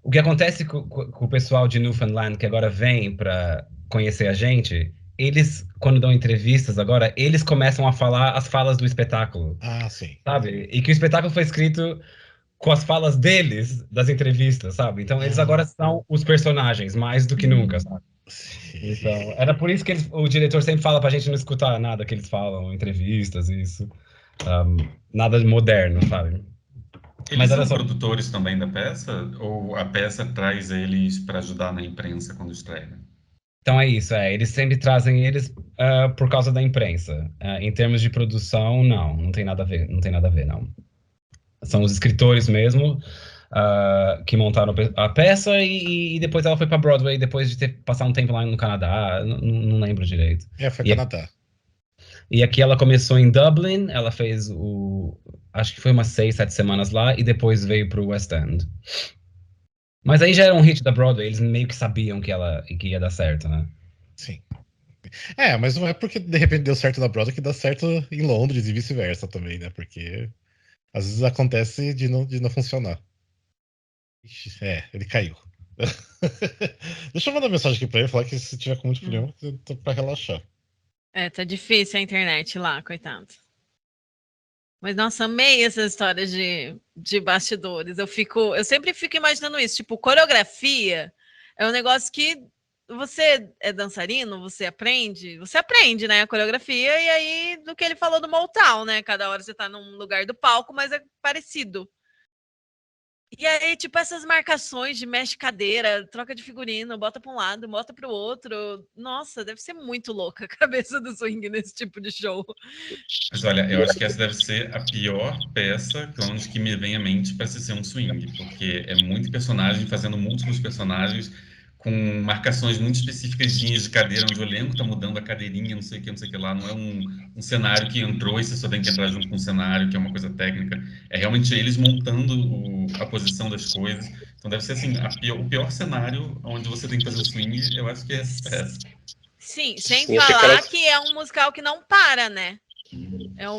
o que acontece com o pessoal de Newfoundland que agora vem para conhecer a gente, eles, quando dão entrevistas agora, eles começam a falar as falas do espetáculo, Ah, sim. sabe? E que o espetáculo foi escrito com as falas deles, das entrevistas, sabe? Então eles agora são os personagens, mais do que nunca, sabe? Sim. Então, era por isso que o diretor sempre fala pra gente não escutar nada que eles falam, entrevistas, isso. Nada de moderno, sabe? Eles era são produtores também da peça? Ou a peça traz eles para ajudar na imprensa quando estreia? Então é isso, eles sempre trazem eles por causa da imprensa. Em termos de produção, não tem nada a ver, não. São os escritores mesmo que montaram a peça e depois ela foi para Broadway depois de ter passado um tempo lá no Canadá, não lembro direito. Foi Canadá. E aqui ela começou em Dublin, ela fez acho que foi umas 6, 7 semanas lá e depois veio para o West End. Mas aí já era um hit da Broadway, eles meio que sabiam que ia dar certo, né? Sim. Mas não é porque de repente deu certo na Broadway que dá certo em Londres e vice-versa também, né? Porque às vezes acontece de não funcionar. Ele caiu. Deixa eu mandar mensagem aqui pra ele, falar que se tiver com muito problema, eu tô pra relaxar. Tá difícil a internet lá, coitado. Mas, nossa, amei essas histórias de bastidores. Eu sempre fico imaginando isso. Tipo, coreografia é um negócio que você é dançarino, você aprende, né, a coreografia, e aí, do que ele falou do Motown, né? Cada hora você tá num lugar do palco, mas é parecido. E aí, tipo, essas marcações de mexe cadeira, troca de figurino, bota pra um lado, bota pro outro. Nossa, deve ser muito louca a cabeça do swing nesse tipo de show. Mas olha, eu acho que essa deve ser a pior peça, pelo menos que me vem à mente, para se ser um swing, porque é muito personagem fazendo múltiplos personagens com marcações muito específicas de cadeira, onde o elenco tá mudando a cadeirinha, não sei o que, não sei o que lá. Não é um cenário que entrou e você só tem que entrar junto com o cenário, que é uma coisa técnica. É realmente eles montando a posição das coisas. Então deve ser assim, o pior cenário onde você tem que fazer o swing, eu acho que é essa peça. Sim, sem Sim, achei que falar elas- que é um musical que não para, né?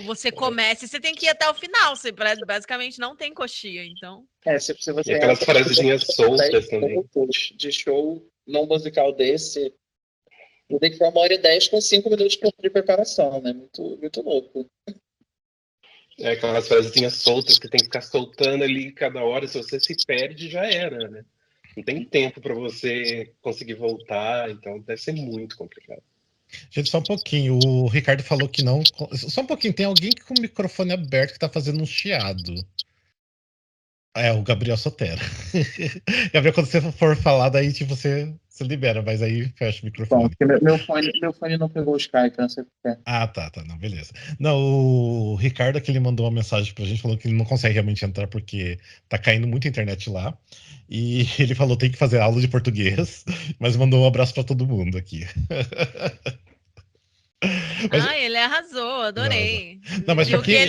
Você começa e você tem que ir até o final. Você basicamente não tem coxia, então. Se você E aquelas acha que frasezinhas soltas 10 também. minutos de show num musical desse, eu tenho que for 1h10 com 5 minutos de preparação, né? Muito, muito louco. É aquelas frasezinhas soltas que tem que ficar soltando ali cada hora. Se você se perde, já era, né? Não tem tempo para você conseguir voltar, então deve ser muito complicado. Gente, só um pouquinho. O Ricardo falou que não. Só um pouquinho. Tem alguém com o microfone aberto que tá fazendo um chiado. É, o Gabriel Sotero. Gabriel, quando você for falar, daí tipo, você libera, mas aí fecha o Bom, microfone. porque meu fone não pegou o Skype, não sei porquê. Ah, tá, não, beleza. Não, o Ricardo que ele mandou uma mensagem pra gente, falou que ele não consegue realmente entrar porque tá caindo muita internet lá. E ele falou tem que fazer aula de português, mas mandou um abraço pra todo mundo aqui. Mas- Ele arrasou, adorei. Não, mas E pra o que quem-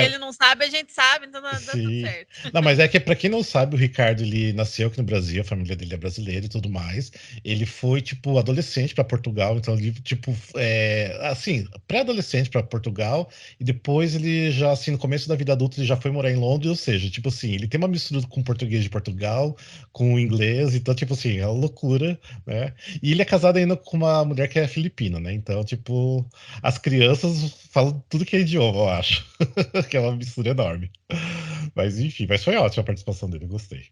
ele não sabe, a gente sabe, então dá tudo Sim. certo. Não, mas é que pra quem não sabe, o Ricardo ele nasceu aqui no Brasil, a família dele é brasileira e tudo mais. Ele foi tipo adolescente pra Portugal, então ele tipo assim, pré-adolescente pra Portugal e depois ele já assim no começo da vida adulta ele já foi morar em Londres, ou seja, tipo assim, ele tem uma mistura com português de Portugal, com inglês, então tipo assim, é uma loucura, né? E ele é casado ainda com uma mulher que é filipina, né? Então, tipo, as crianças falam tudo que é idioma, eu acho. Que é uma mistura enorme. Mas enfim, mas foi ótima a participação dele, eu gostei.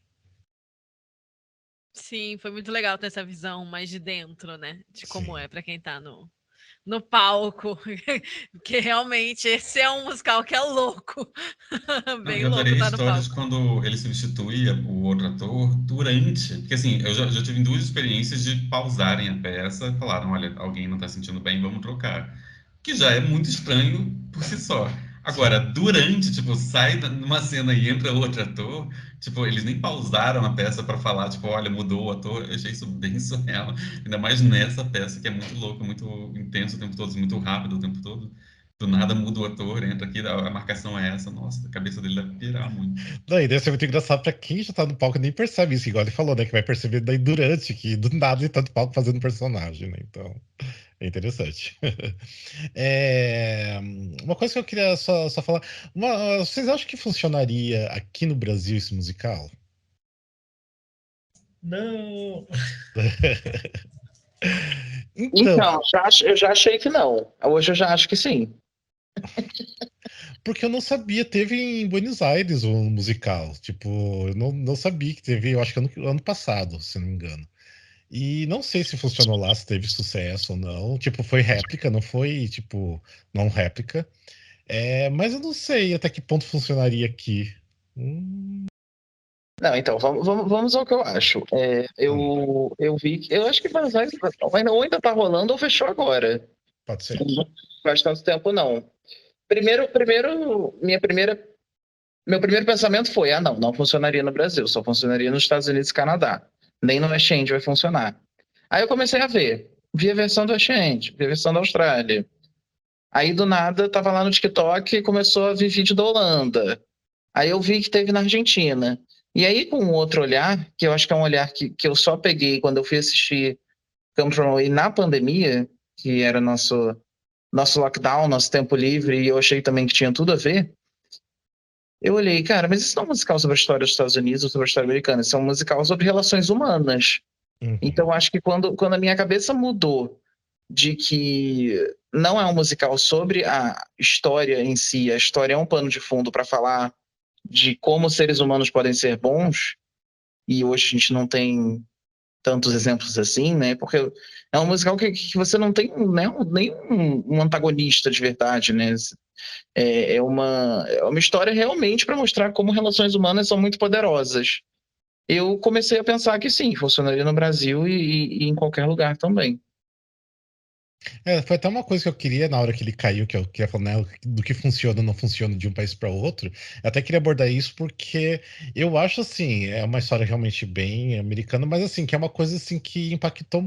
Sim, foi muito legal ter essa visão mais de dentro, né? De como Sim. é pra quem tá no palco. Porque realmente esse é um musical que é louco. Não, Bem eu louco adorei a tá no história de palco. quando ele substitui o outro ator durante. Porque assim, eu já tive duas experiências de pausarem a peça e falaram: olha, alguém não tá sentindo bem, vamos trocar. Que já é muito estranho por si só. Agora, durante, tipo, sai numa cena e entra outro ator, tipo, eles nem pausaram a peça para falar, tipo, olha, mudou o ator. Eu achei isso bem surreal. Ainda mais nessa peça que é muito louca, muito intenso o tempo todo, muito rápido o tempo todo. Do nada muda o ator, entra aqui, a marcação é essa. Nossa, a cabeça dele deve pirar muito. Daí deve ser muito engraçado pra quem já tá no palco e nem percebe isso, igual ele falou, né? Que vai perceber daí durante, que do nada ele tá no palco fazendo personagem, né? Então, é interessante. É, uma coisa que eu queria só falar. Vocês acham que funcionaria aqui no Brasil esse musical? Não. Então, Então, eu já achei que não. Hoje eu já acho que sim. porque eu não sabia, teve em Buenos Aires um musical. Tipo, eu não sabia que teve, eu acho que ano passado, se não me engano. E não sei se funcionou lá, se teve sucesso ou não. Tipo, foi réplica, não foi, tipo, não réplica. Mas eu não sei até que ponto funcionaria aqui. Não, então, vamos ao que eu acho. Eu vi que. Eu acho que Buenos Aires ou ainda tá rolando ou fechou agora. Pode ser. Não faz tanto tempo, não. Meu primeiro pensamento foi: não funcionaria no Brasil, só funcionaria nos Estados Unidos e Canadá. Nem no West End vai funcionar. Aí eu comecei a vi a versão do West End, vi a versão da Austrália. Aí do nada, tava lá no TikTok e começou a vir vídeo da Holanda. Aí eu vi que teve na Argentina. E aí, com um outro olhar, que eu acho que é um olhar que eu só peguei quando eu fui assistir Come From Away na pandemia, que era nosso lockdown, nosso tempo livre, e eu achei também que tinha tudo a ver. Eu olhei, cara, mas isso não é um musical sobre a história dos Estados Unidos ou sobre a história americana, isso é um musical sobre relações humanas. Uhum. Então, acho que quando a minha cabeça mudou de que não é um musical sobre a história em si, a história é um pano de fundo para falar de como seres humanos podem ser bons, e hoje a gente não tem tantos exemplos assim, né? Porque é um musical que você não tem, né, nem um antagonista de verdade, né? É uma história realmente para mostrar como relações humanas são muito poderosas. Eu comecei a pensar que sim, funcionaria no Brasil e em qualquer lugar também. Foi até uma coisa que eu queria na hora que ele caiu, que eu queria falar, né, do que funciona ou não funciona de um país para outro. Eu até queria abordar isso porque eu acho assim, é uma história realmente bem americana, mas assim, que é uma coisa assim que impactou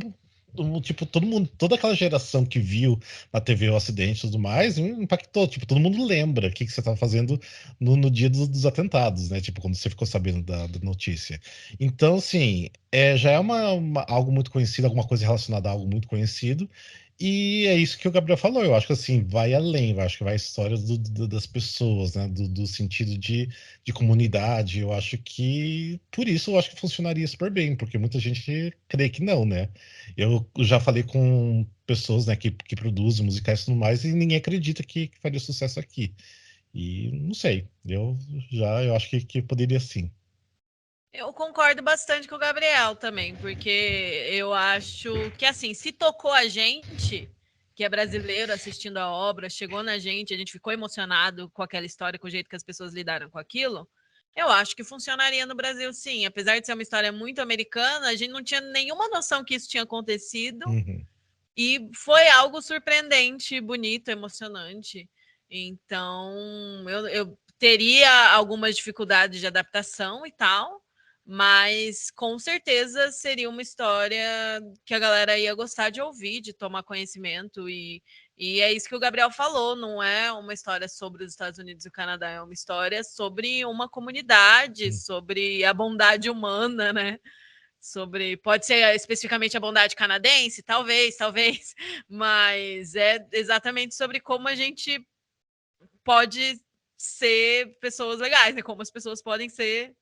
tipo, todo mundo, toda aquela geração que viu na TV o acidente e tudo mais, impactou, tipo, todo mundo lembra o que você estava fazendo no dia dos atentados, né? Tipo, quando você ficou sabendo da notícia. Então, assim, já é algo muito conhecido, alguma coisa relacionada a algo muito conhecido. E é isso que o Gabriel falou. Eu acho que assim, vai além, eu acho que vai a história das pessoas, né? Do sentido de comunidade. Eu acho que por isso eu acho que funcionaria super bem, porque muita gente crê que não, né? Eu já falei com pessoas, né, que produzem musicais e tudo mais, e ninguém acredita que faria sucesso aqui. E não sei, eu acho que poderia sim. Eu concordo bastante com o Gabriel também, porque eu acho que, assim, se tocou a gente, que é brasileiro assistindo a obra, chegou na gente, a gente ficou emocionado com aquela história, com o jeito que as pessoas lidaram com aquilo, eu acho que funcionaria no Brasil, sim. Apesar de ser uma história muito americana, a gente não tinha nenhuma noção que isso tinha acontecido. Uhum. E foi algo surpreendente, bonito, emocionante. Então, eu teria algumas dificuldades de adaptação e tal, mas com certeza seria uma história que a galera ia gostar de ouvir, de tomar conhecimento. E é isso que o Gabriel falou: não é uma história sobre os Estados Unidos e o Canadá, é uma história sobre uma comunidade, sobre a bondade humana, né? Sobre, pode ser especificamente a bondade canadense, talvez, mas é exatamente sobre como a gente pode ser pessoas legais, né? Como as pessoas podem ser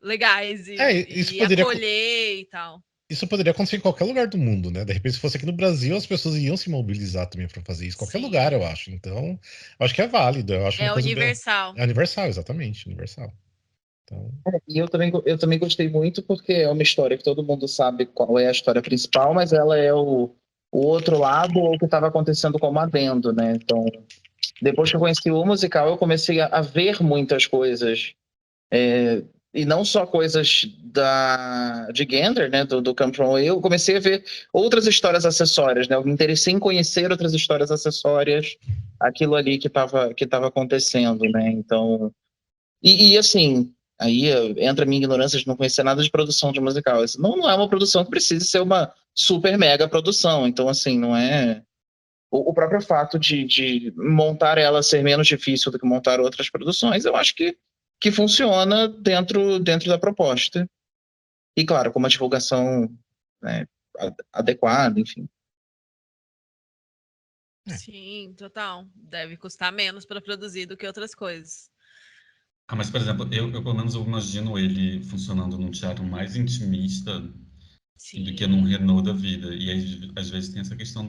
legais Isso e acolher e tal. Isso poderia acontecer em qualquer lugar do mundo, né? De repente, se fosse aqui no Brasil, as pessoas iam se mobilizar também para fazer isso. Qualquer Sim. lugar, eu acho. Então, eu acho que é válido. Eu acho uma coisa universal. É universal, exatamente, universal. Então... E eu também gostei muito porque é uma história que todo mundo sabe qual é a história principal, mas ela é o outro lado ou o que estava acontecendo como adendo, né? Então, depois que eu conheci o musical, eu comecei a ver muitas coisas. E não só coisas de Gander, né, do Come From Away, eu comecei a ver outras histórias acessórias, né? Eu me interessei em conhecer outras histórias acessórias, aquilo ali que estava acontecendo, né? Então, e assim, aí entra a minha ignorância de não conhecer nada de produção de musical. Isso não é uma produção que precise ser uma super mega produção. Então, assim, não é. O próprio fato de montar ela ser menos difícil do que montar outras produções, eu acho que funciona dentro da proposta. E, claro, com uma divulgação, né, adequada, enfim. Sim, total. Deve custar menos para produzir do que outras coisas. Mas, por exemplo, eu pelo menos eu imagino ele funcionando num teatro mais intimista do que num Renault da vida. E aí, às vezes tem essa questão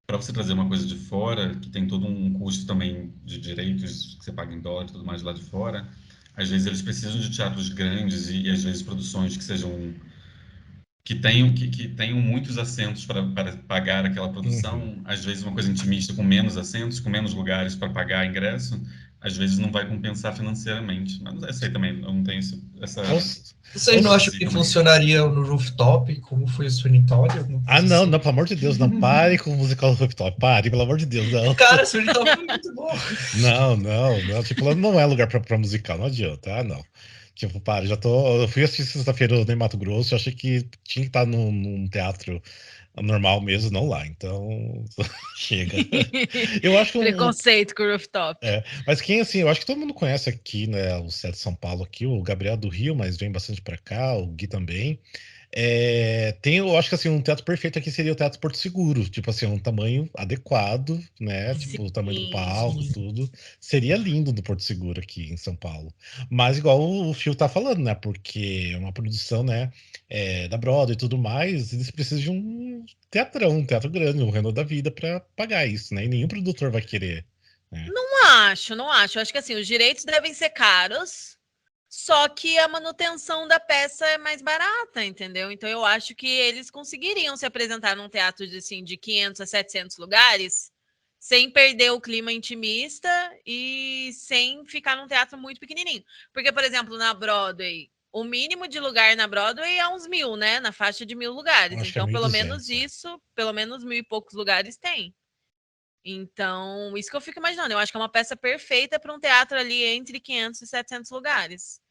para você trazer uma coisa de fora, que tem todo um custo também de direitos que você paga em dólar e tudo mais lá de fora, às vezes eles precisam de teatros grandes e às vezes produções que sejam que tenham muitos assentos para pagar aquela produção, às vezes uma coisa intimista com menos assentos, com menos lugares para pagar ingresso, às vezes não vai compensar financeiramente. Mas essa aí também, eu não tenho essa... Vocês não acham que funcionaria no Rooftop, como foi o Sweeney Todd? Não, não, pelo amor de Deus, não pare com o musical do Rooftop, pare, pelo amor de Deus, não. Cara, o Sweeney Todd foi muito bom. Não, tipo, não é lugar pra musical, não adianta, não. Tipo, para, eu fui assistir sexta-feira em Mato Grosso, eu achei que tinha que estar num teatro normal mesmo, não lá, então chega. Eu acho que preconceito com o Rooftop. Mas quem, assim, eu acho que todo mundo conhece aqui, né, o Cé de São Paulo aqui, o Gabriel do Rio, mas vem bastante pra cá, o Gui também. Eu acho que assim, um teatro perfeito aqui seria o Teatro Porto Seguro, tipo assim, um tamanho adequado, né? Tipo, o tamanho do palco, tudo. Seria lindo do Porto Seguro aqui em São Paulo. Mas igual o Phil tá falando, né? Porque é uma produção, né? Da Broadway e tudo mais, eles precisam de um teatrão, um teatro grande, um Renault da vida para pagar isso, né? E nenhum produtor vai querer. Né? Não acho. Acho que assim, os direitos devem ser caros. Só que a manutenção da peça é mais barata, entendeu? Então eu acho que eles conseguiriam se apresentar num teatro de 500 a 700 lugares, sem perder o clima intimista e sem ficar num teatro muito pequenininho. Porque, por exemplo, na Broadway, o mínimo de lugar na Broadway é uns 1.000, né? Na faixa de 1.000 lugares. Acho que é Então, pelo 1.200, menos isso, pelo menos 1.000 e poucos lugares tem. Então, isso que eu fico imaginando. Eu acho que é uma peça perfeita para um teatro ali entre 500 e 700 lugares.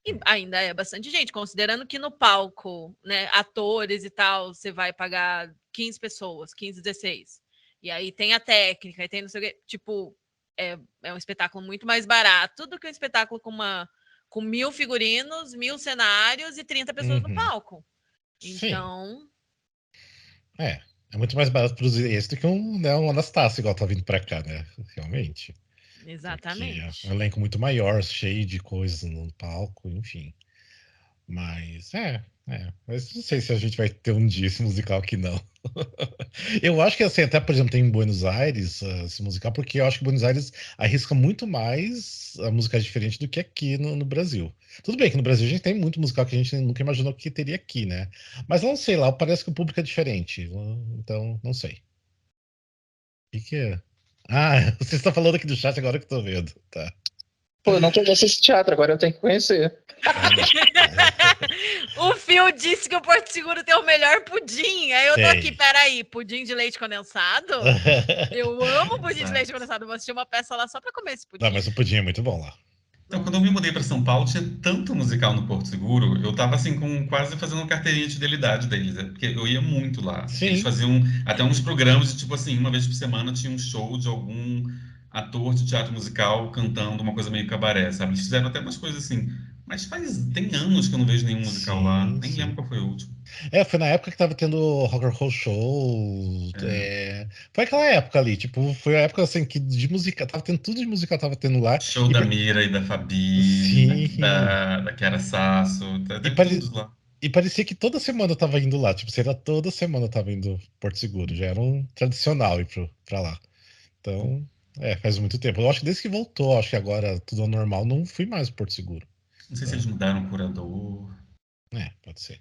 E ainda é bastante gente, considerando que no palco, né, atores e tal, você vai pagar 15 pessoas, 15, 16. E aí tem a técnica, e tem não sei o quê. Tipo, é um espetáculo muito mais barato do que um espetáculo com 1.000 figurinos, 1.000 cenários e 30 pessoas no palco. Sim. Então, É muito mais barato produzir esse do que um Anastácio, igual tá vindo pra cá, né? Realmente. Porque é exatamente. um elenco muito maior, cheio de coisas no palco, enfim. Mas, mas não sei se a gente vai ter um dia esse musical aqui, não. Eu acho que, assim, até, por exemplo, tem em Buenos Aires esse musical, porque eu acho que Buenos Aires arrisca muito mais a música diferente do que aqui no Brasil. Tudo bem que no Brasil a gente tem muito musical que a gente nunca imaginou que teria aqui, né? Mas não sei, lá parece que o público é diferente. Então, não sei. O que é? Ah, você está falando aqui do chat agora que eu tô vendo. Tá. Pô, eu não conheço esse teatro, agora eu tenho que conhecer. O Phil disse que o Porto Seguro tem o melhor pudim. Aí eu tô aqui, peraí, pudim de leite condensado? Eu amo pudim de leite condensado. Vou assistir uma peça lá só pra comer esse pudim. Não, mas o pudim é muito bom lá. Então, quando eu me mudei para São Paulo, tinha tanto musical no Porto Seguro, eu tava assim, quase fazendo uma carteirinha de fidelidade deles, porque eu ia muito lá. Sim. Eles faziam até uns programas de, tipo assim, uma vez por semana tinha um show de algum ator de teatro musical cantando uma coisa meio cabaré, sabe? Eles fizeram até umas coisas assim. Mas tem anos que eu não vejo nenhum musical lá, nem lembro qual foi o último. Foi na época que tava tendo Rock and Roll Show. Foi aquela época ali, tipo, foi a época assim que de música, tava tendo tudo de música, tava tendo lá. Show da Mira e da Fabi, Sim. da Chiara Sasso, teve todos lá. E parecia que toda semana eu tava indo lá, tipo, será toda semana eu tava indo Porto Seguro, já era um tradicional ir pra lá. Então, faz muito tempo. Eu acho que desde que voltou, acho que agora tudo ao normal, não fui mais pro Porto Seguro. Não sei se eles mudaram o curador. Pode ser.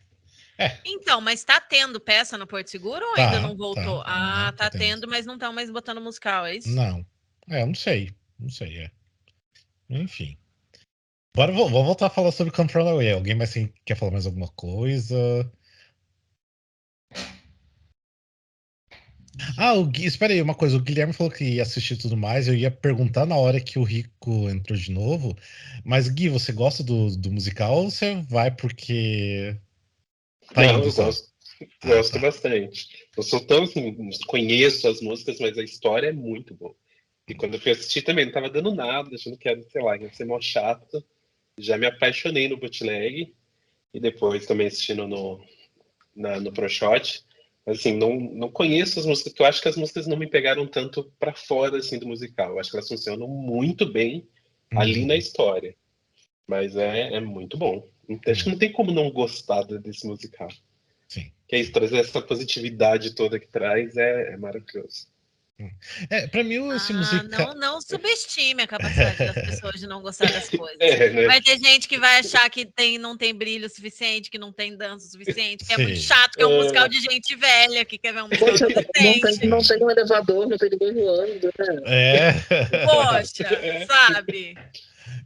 Então, mas tá tendo peça no Porto Seguro ou ainda não voltou? Tá tendo, mas não estão mais botando musical, é isso? Não. Não sei. Não sei, Enfim. Agora vou voltar a falar sobre Come From Away. Alguém mais quer falar mais alguma coisa? Espera aí, uma coisa. O Guilherme falou que ia assistir tudo mais. Eu ia perguntar na hora que o Rico entrou de novo. Mas, Gui, você gosta do musical ou você vai porque tá Não, indo eu só? gosto bastante. Eu sou tão assim, conheço as músicas, mas a história é muito boa. E quando eu fui assistir também, não tava dando nada, achando que era, sei lá, ia ser mó chato. Já me apaixonei no bootleg e depois também assistindo no ProShot. Assim, não conheço as músicas, porque eu acho que as músicas não me pegaram tanto para fora assim do musical. Eu acho que elas funcionam muito bem ali na história. Mas é muito bom. Acho que não tem como não gostar desse musical. Sim. Que é isso, trazer essa positividade toda que traz é maravilhoso. Pra mim, esse musical. Não subestime a capacidade das pessoas de não gostar das coisas. Né? Vai ter gente que vai achar que não tem brilho suficiente, que não tem dança suficiente, que é muito chato, que é um musical de gente velha, que quer ver um musical decente. Não tem um elevador, não tem ninguém voando, né? Poxa, sabe?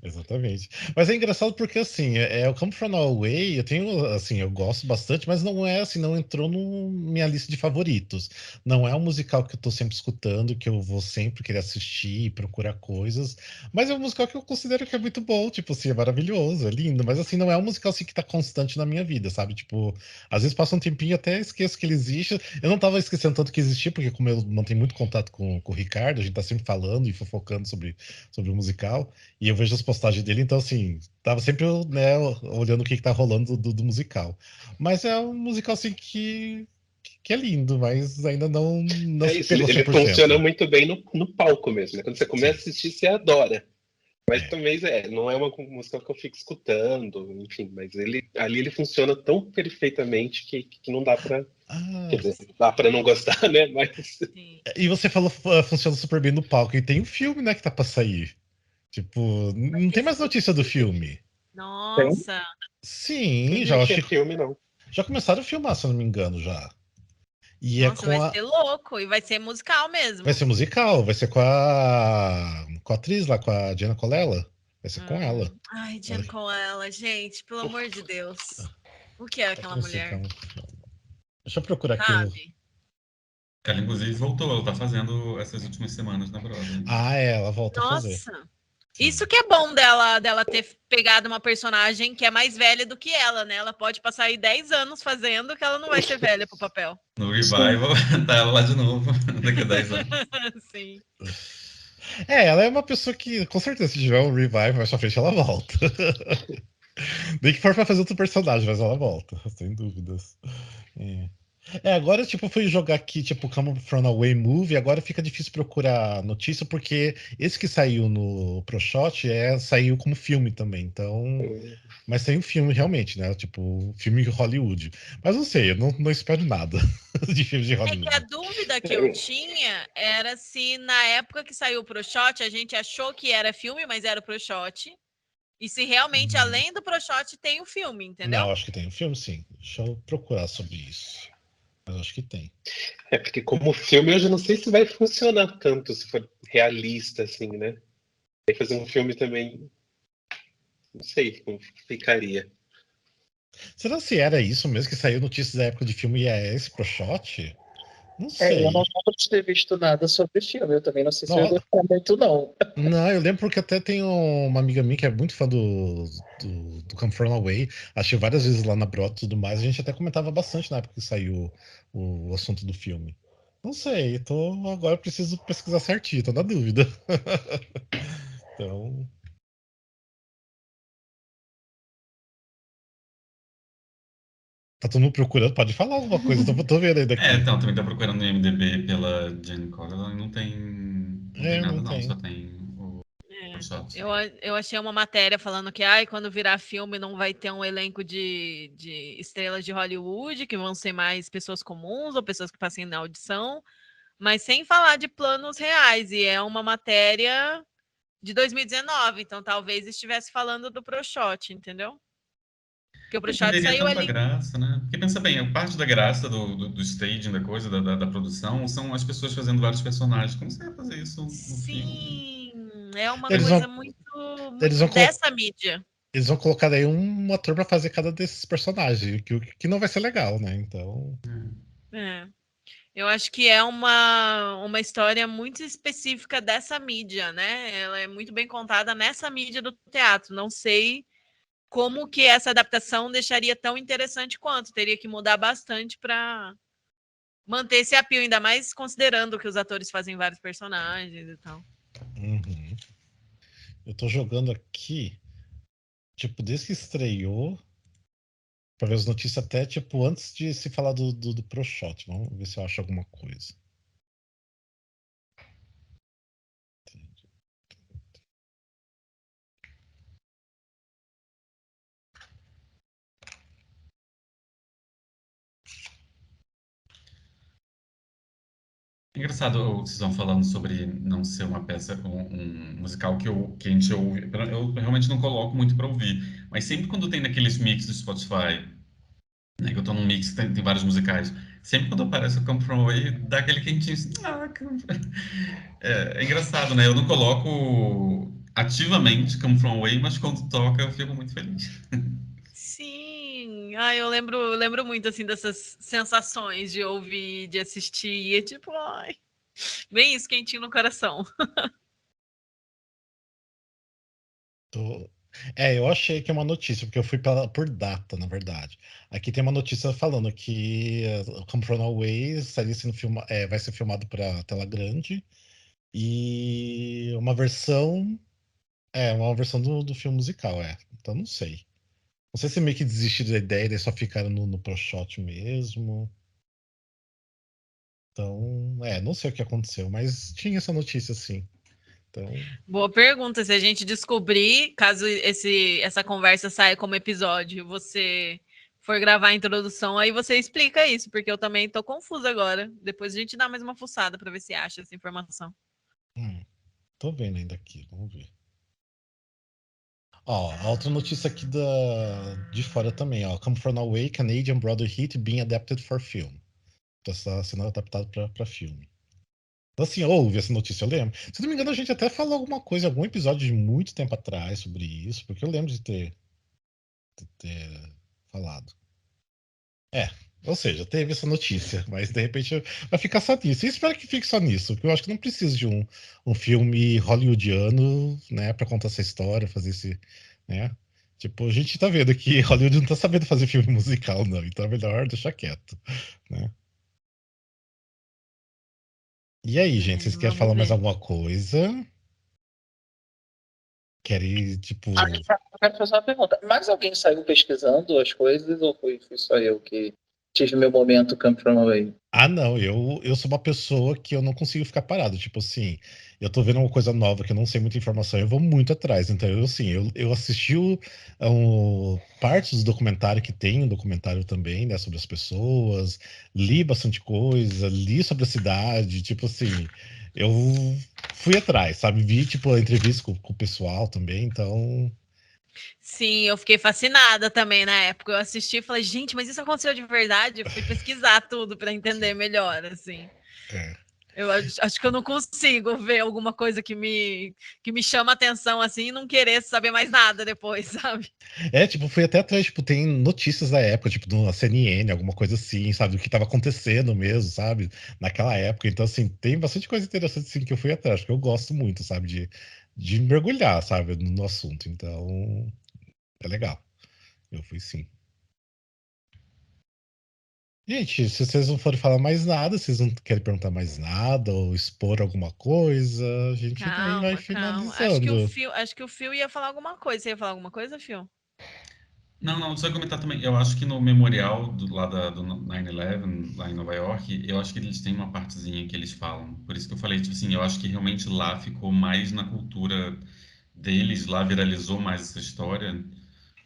Exatamente. Mas é engraçado porque, assim, o Come From Away, eu tenho, assim, eu gosto bastante, mas não é, assim, não entrou na minha lista de favoritos. Não é um musical que eu tô sempre escutando, que eu vou sempre querer assistir e procurar coisas, mas é um musical que eu considero que é muito bom, tipo assim, é maravilhoso, é lindo, mas, assim, não é um musical, assim, que tá constante na minha vida, sabe? Tipo, às vezes passa um tempinho e até esqueço que ele existe. Eu não tava esquecendo tanto que existia, porque como eu mantenho muito contato com o Ricardo, a gente tá sempre falando e fofocando sobre o musical, e eu vejo as postagens dele, então assim, tava sempre, né, olhando o que tá rolando do musical. Mas é um musical assim que é lindo, mas ainda não se isso, pegou ele 100%. funciona muito bem no palco mesmo, né? Quando você começa a assistir, você adora. Mas também não é uma música que eu fico escutando, enfim, mas ali ele funciona tão perfeitamente que não dá pra. Quer dizer, dá pra não gostar, né? Mas. E você falou funciona super bem no palco, e tem um filme, né, que tá pra sair. Tipo, não tem mais notícia do filme. Nossa! Sim, já acho que filme, não. Já começaram a filmar, se eu não me engano, já. E Nossa, vai ser louco, e vai ser musical mesmo. Vai ser musical, vai ser com a atriz lá, com a Diana Colella. Vai ser com ela. Ai, Jen com ela, gente, pelo amor de Deus. O que é aquela Não sei mulher? como- Deixa eu procurar aqui. Sabe? Que ela, inclusive, voltou. Ela tá fazendo essas últimas semanas na Broadway. Ah, ela volta a fazer. Nossa. Isso que é bom dela ter pegado uma personagem que é mais velha do que ela, né? Ela pode passar aí 10 anos fazendo que ela não vai ser velha pro papel. No Revival, tá ela lá de novo, daqui a 10 anos. Sim. Ela é uma pessoa que, com certeza, se tiver um revival mais pra frente, ela volta. Nem que for pra fazer outro personagem, mas ela volta, sem dúvidas. Agora, tipo, eu fui jogar aqui, tipo, Come From Away Movie, agora fica difícil procurar notícia, porque esse que saiu no ProShot saiu como filme também, então... Mas tem um filme, realmente, né? Tipo, filme de Hollywood. Mas não sei, eu não espero nada de filme de É que Hollywood. a dúvida que eu tinha era se na época que saiu o ProShot a gente achou que era filme, mas era o ProShot. E se realmente, além do ProShot, tem o filme, entendeu? Não, acho que tem um filme, sim. Deixa eu procurar sobre isso. Mas acho que tem. Porque como filme eu já não sei se vai funcionar tanto, se for realista, assim, né? Aí fazer um filme também, não sei como ficaria. Será se era isso mesmo que saiu notícias da época de filme e é esse ProShot? Não sei. Eu não lembro de ter visto nada sobre o filme. Eu também não sei se eu ia Não. gostar muito, não. Não, eu lembro porque até tem uma amiga minha que é muito fã do Come From Away. Achei várias vezes lá na Brota e tudo mais. A gente até comentava bastante na época que saiu o assunto do filme. Não sei, agora eu preciso pesquisar certinho, tô na dúvida. Então. Tá todo mundo procurando? Pode falar alguma coisa, tô vendo aí daqui. Então, também tá procurando no IMDb pela Jane Corbett, não tem nada não, só tem o ProShot. Eu achei uma matéria falando que quando virar filme não vai ter um elenco de estrelas de Hollywood, que vão ser mais pessoas comuns ou pessoas que passem na audição, mas sem falar de planos reais. E é uma matéria de 2019, então talvez estivesse falando do ProShot, entendeu? Porque o ProShot Perderia saiu tanta ali. graça, né? Porque pensa bem, a parte da graça do staging, da coisa, da produção, são as pessoas fazendo vários personagens. Como você vai fazer isso no filme? Sim, é uma Eles coisa vão- muito eles vão dessa mídia. Eles vão colocar aí um ator pra fazer cada desses personagens, que não vai ser legal, né? Então. É. Eu acho que é uma história muito específica dessa mídia, né? Ela é muito bem contada nessa mídia do teatro. Não sei como que essa adaptação deixaria tão interessante quanto. Teria que mudar bastante para manter esse apelo, ainda mais considerando que os atores fazem vários personagens e tal. Uhum. Eu tô jogando aqui, tipo, desde que estreou, pra ver as notícias até, tipo, antes de se falar do ProShot. Vamos ver se eu acho alguma coisa. Engraçado, vocês estão falando sobre não ser uma peça, um musical que a gente ouve. Eu realmente não coloco muito para ouvir, mas sempre quando tem naqueles mix do Spotify, né, que eu tô num mix que tem vários musicais, sempre quando aparece o Come From Away, dá aquele quentinho assim, é engraçado, né? Eu não coloco ativamente Come From Away, mas quando toca eu fico muito feliz. Sim, eu lembro muito assim dessas sensações de ouvir, de assistir, e é tipo, bem isso, quentinho no coração. Eu achei que é uma notícia, porque eu fui por data, na verdade. Aqui tem uma notícia falando que o Come From Away estaria sendo vai ser filmado para tela grande e uma versão do filme musical, Então não sei. Não sei se meio que desistiram da ideia e só ficaram no ProShot mesmo. Então, não sei o que aconteceu, mas tinha essa notícia sim. Então, Boa pergunta. Se a gente descobrir, caso essa conversa saia como episódio, você for gravar a introdução, aí você explica isso, porque eu também tô confusa agora. Depois a gente dá mais uma fuçada para ver se acha essa informação. tô vendo ainda aqui, vamos ver. Ó, a outra notícia aqui de fora também, ó. Come From Away, Canadian Broadway Hit being adapted for film. Tá sendo adaptado pra filme. Então, assim, eu ouvi essa notícia, eu lembro. Se não me engano, a gente até falou alguma coisa, algum episódio de muito tempo atrás sobre isso, porque eu lembro de ter falado. Ou seja, teve essa notícia, mas de repente vai ficar só nisso. E espero que fique só nisso, porque eu acho que não precisa de um filme hollywoodiano, né, pra contar essa história, fazer esse, né? Tipo, a gente tá vendo que Hollywood não tá sabendo fazer filme musical, não, então é melhor deixar quieto, né? E aí, gente, vocês querem Vamos falar mais ver. alguma coisa? Querem, tipo. Eu quero fazer uma pergunta. Mais alguém saiu pesquisando as coisas ou fui só eu que tive meu momento Come From Away? Ah, não, eu sou uma pessoa que eu não consigo ficar parado. Tipo assim, eu tô vendo uma coisa nova que eu não sei muita informação, eu vou muito atrás. Então, eu assisti partes do documentário que tem, um documentário também, né, sobre as pessoas, li bastante coisa, li sobre a cidade, tipo assim, eu fui atrás, sabe? Vi, tipo, a entrevista com o pessoal também, então. Sim, eu fiquei fascinada também na época. Eu assisti e falei, gente, mas isso aconteceu de verdade? Eu fui pesquisar tudo para entender melhor, assim. É. Eu acho que eu não consigo ver alguma coisa que me chama atenção assim e não querer saber mais nada depois, sabe? Tipo, fui até atrás, tipo, tem notícias da época, tipo, na CNN, alguma coisa assim, sabe, do que tava acontecendo mesmo, sabe, naquela época. Então, assim, tem bastante coisa interessante, assim, que eu fui atrás, porque eu gosto muito, sabe, de mergulhar, sabe, no assunto. Então, é legal. Eu fui sim. Gente, se vocês não forem falar mais nada, vocês não querem perguntar mais nada ou expor alguma coisa, a gente daí vai Calma. Acho que finalizando. o Phil ia falar alguma coisa. Você ia falar alguma coisa, Phil? Não, só comentar também. Eu acho que no memorial do 9/11, lá em Nova York, eu acho que eles têm uma partezinha que eles falam. Por isso que eu falei, tipo assim, eu acho que realmente lá ficou mais na cultura deles, lá viralizou mais essa história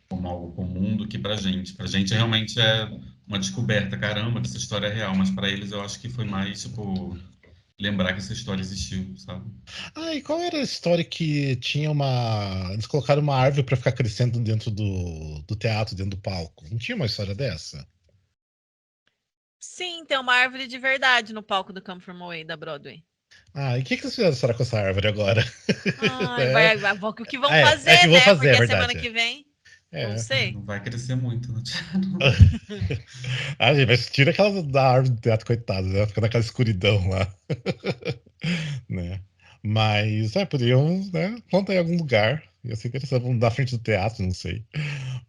como algo comum do que pra gente. Pra gente realmente é uma descoberta, caramba, que essa história é real, mas pra eles eu acho que foi mais, tipo, lembrar que essa história existiu, sabe? Ah, e qual era a história que tinha uma. Eles colocaram uma árvore pra ficar crescendo dentro do teatro, dentro do palco? Não tinha uma história dessa? Sim, tem uma árvore de verdade no palco do Come From Away da Broadway. Ah, e o que eles fizeram será com essa árvore agora? Ai, É, o que vão é que fazer, vou né? fazer, Porque é a semana verdade. que vem, não É. sei. Não vai crescer muito no teatro. Ah, gente, mas tira aquela da árvore do teatro, coitada, né? Fica naquela escuridão lá. Né? Mas, poderiam, né? Plantar em algum lugar. Ia ser interessante, na frente do teatro, não sei.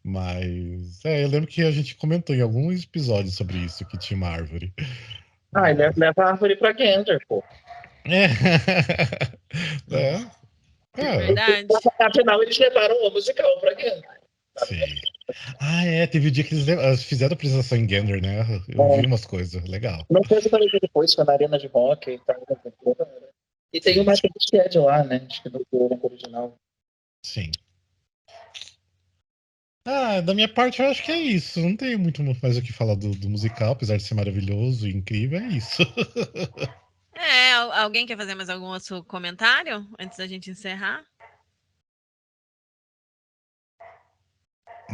Mas, eu lembro que a gente comentou em alguns episódios sobre isso, que tinha uma árvore. Ah, ele leva a árvore pra Gander, pô. É. É. É É, verdade. Afinal, eles levaram o musical pra Gander. sim. Ah, teve o dia que eles fizeram a apresentação em Gander, né? Eu vi umas coisas, legal. Uma coisa que eu vi depois, foi na Arena de Rock e tal. E tem Sim, uma que é de lá, né? Acho que do elenco original. sim. Ah, da minha parte eu acho que é isso. Não tem muito mais o que falar do musical, apesar de ser maravilhoso e incrível, é isso. Alguém quer fazer mais algum outro comentário antes da gente encerrar?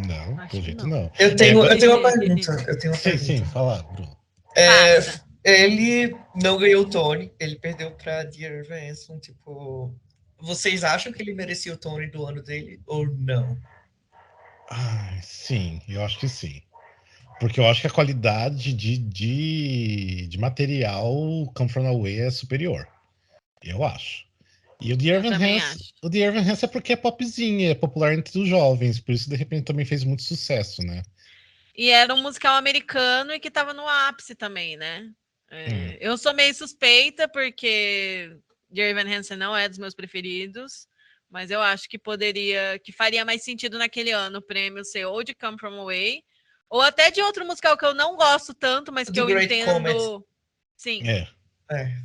Não, Acho pelo que jeito não. não. Eu E tenho, agora. eu tenho uma pergunta. Eu tenho uma Sim, sim, pergunta. fala, Bruno. É, Faça. ele não ganhou o Tony, ele perdeu pra Dear Evan Hansen, tipo... Vocês acham que ele merecia o Tony do ano dele ou não? Ah, sim, eu acho que sim. Porque eu acho que a qualidade de material Come From Away é superior. Eu acho. E Eu também acho. O The Evan Hansen é porque é popzinho, é popular entre os jovens, por isso de repente também fez muito sucesso, né? E era um musical americano e que estava no ápice também, né? Hum. Eu sou meio suspeita, porque Dear Evan Hansen não é dos meus preferidos, mas eu acho que faria mais sentido naquele ano o prêmio ser ou de Come From Away, ou até de outro musical que eu não gosto tanto, mas que Do eu Great Comet. entendo. Sim. É.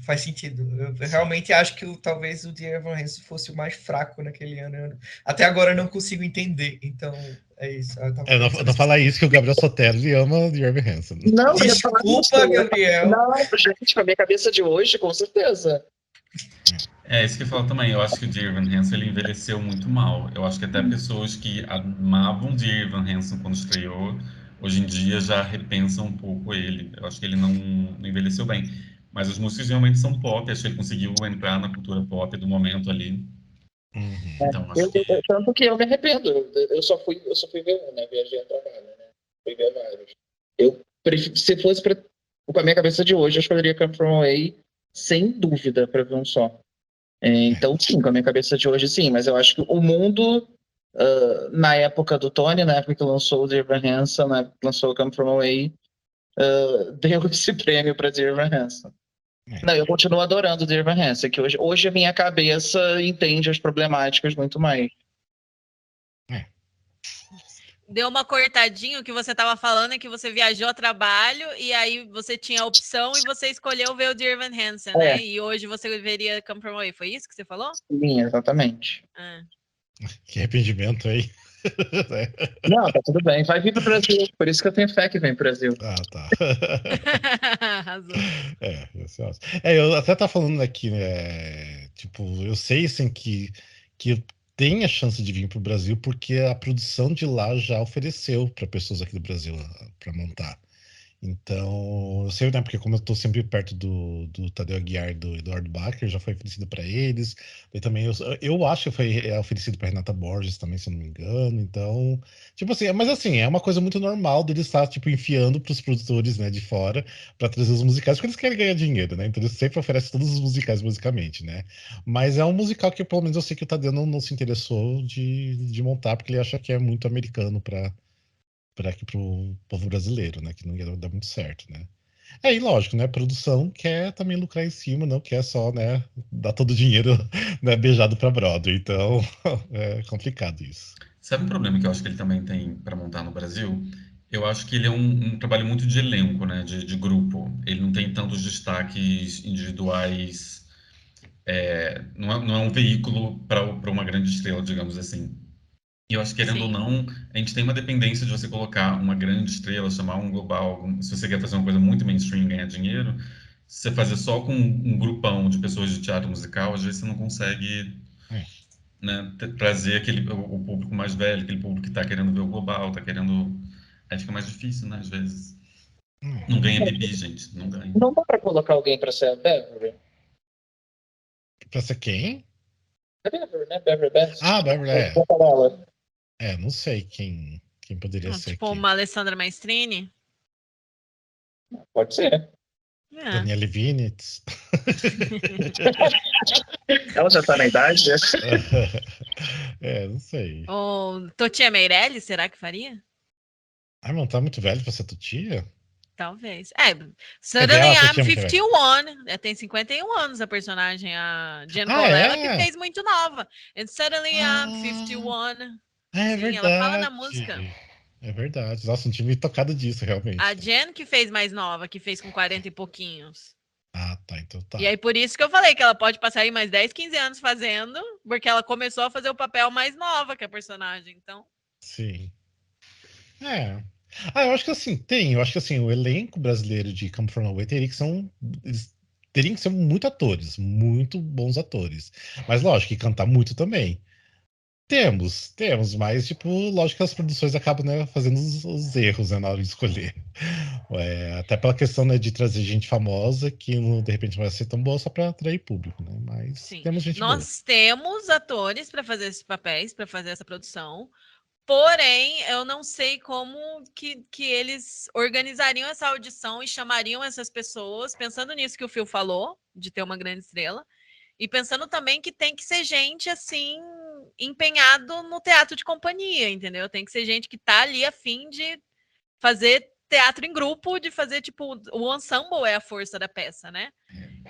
Faz sentido. Eu realmente acho que talvez o Dear Evan Hansen fosse o mais fraco naquele ano. Até agora eu não consigo entender. Então, é isso. Eu tava Não falar isso que o Gabriel Sotelli ama The Evan Hansen. Não, eu ia falar Desculpa, isso. Gabriel. Não, gente, com a minha cabeça de hoje, com certeza. É isso que eu falo também. Eu acho que o Dear Evan Hansen ele envelheceu muito mal. Eu acho que até pessoas que amavam Dear Evan Hansen quando estreou, hoje em dia já repensam um pouco ele. Eu acho que ele não envelheceu bem. Mas os músicos realmente são pop, acho que ele conseguiu entrar na cultura pop do momento ali. Uhum. Então, acho que... Tanto que eu me arrependo. Eu só fui ver um, né? Viajei a trabalho, né? Fui ver vários. Se fosse com a minha cabeça de hoje, eu escolheria Come From Away sem dúvida para ver um só. Então, sim, com a minha cabeça de hoje, sim. Mas eu acho que o mundo, na época do Tony, na época que lançou o Dear Evan Hansen, na época que lançou o Come From Away, deu esse prêmio para Dear Evan Hansen. Não, eu continuo adorando o Dear Evan Hansen, que hoje a minha cabeça entende as problemáticas muito mais. Deu uma cortadinha, o que você estava falando é que você viajou a trabalho e aí você tinha a opção e você escolheu ver o Dear Evan Hansen, né? E hoje você veria Come From Away, foi isso que você falou? Sim, exatamente. Que arrependimento aí. Não, tá tudo bem. Vai vir pro Brasil. Por isso que eu tenho fé que vem pro Brasil. Ah, tá. Arrasou. Eu até tava falando aqui, né? Tipo, eu sei assim que tem a chance de vir pro Brasil porque a produção de lá já ofereceu para pessoas aqui do Brasil para montar. Então, eu sei, né? Porque como eu tô sempre perto do Tadeu Aguiar e do Eduardo Bacher, já foi oferecido para eles. E também eu acho que foi oferecido para Renata Borges também, se eu não me engano. Então, tipo assim, mas assim, é uma coisa muito normal deles estar, tipo, enfiando pros produtores, né, de fora para trazer os musicais, porque eles querem ganhar dinheiro, né? Então eles sempre oferecem todos os musicais musicalmente, né? Mas é um musical que pelo menos eu sei que o Tadeu não se interessou de montar, porque ele acha que é muito americano para aqui pro povo brasileiro, né? Que não ia dar muito certo, né? Aí, lógico, né? A produção quer também lucrar em cima, não quer só, né? Dar todo o dinheiro, né, beijado pra Broadway. Então, é complicado isso. Sabe um problema que eu acho que ele também tem para montar no Brasil? Eu acho que ele é um trabalho muito de elenco, né? De grupo. Ele não tem tantos destaques individuais. Não é um veículo para uma grande estrela, digamos assim. E eu acho que, querendo ou Sim. não, a gente tem uma dependência de você colocar uma grande estrela, chamar um global. Se você quer fazer uma coisa muito mainstream, ganhar dinheiro, se você fazer só com um grupão de pessoas de teatro musical, às vezes você não consegue, É. né, trazer o público mais velho, aquele público que está querendo ver o global, está querendo. Aí fica mais difícil, né, às vezes. Não ganha Bibi, gente, não ganha. Não dá pra colocar alguém pra ser a Beverly? Pra ser quem? A Beverly, né? Beverly Best. Ah, Beverly, Vou falar ela. não sei quem poderia ser Tipo aqui. uma Alessandra Maestrini. Pode ser. Daniele Vinitz. Ela já tá na idade? Não sei. Ou Totia Meirelles, será que faria? Ah, não tá muito velho pra ser tua tia? Talvez. Cadê Suddenly ela, I'm Totia, muito velha? 51. Tem 51 anos a personagem, a Jen Ah, Colella, que é? fez muito nova. And suddenly I'm Ah, 51. é Sim, ela fala na verdade. música. É verdade. Nossa, não tinha me tocado disso, A realmente. Jen que fez mais nova, que fez com 40 e pouquinhos. Ah, tá. Então tá. E aí, por isso que eu falei que ela pode passar aí mais 10, 15 anos fazendo, porque ela começou a fazer o papel mais nova que a personagem. Então, Sim. É. Eu acho que assim, tem. Eu acho que assim, o elenco brasileiro de Come From Away eles teriam que ser muito atores, muito bons atores. Mas lógico que cantar muito também. Temos, mas, tipo, lógico que as produções acabam, né, fazendo os erros, né, na hora de escolher. Até pela questão, né, de trazer gente famosa que, de repente, não vai ser tão boa só para atrair público, né? Mas sim. temos gente boa. Nós temos atores para fazer esses papéis, para fazer essa produção. Porém, eu não sei como que eles organizariam essa audição e chamariam essas pessoas, pensando nisso que o Phil falou, de ter uma grande estrela, e pensando também que tem que ser gente, assim, empenhado no teatro de companhia, entendeu? Tem que ser gente que tá ali a fim de fazer teatro em grupo, de fazer, tipo, o ensemble é a força da peça, né?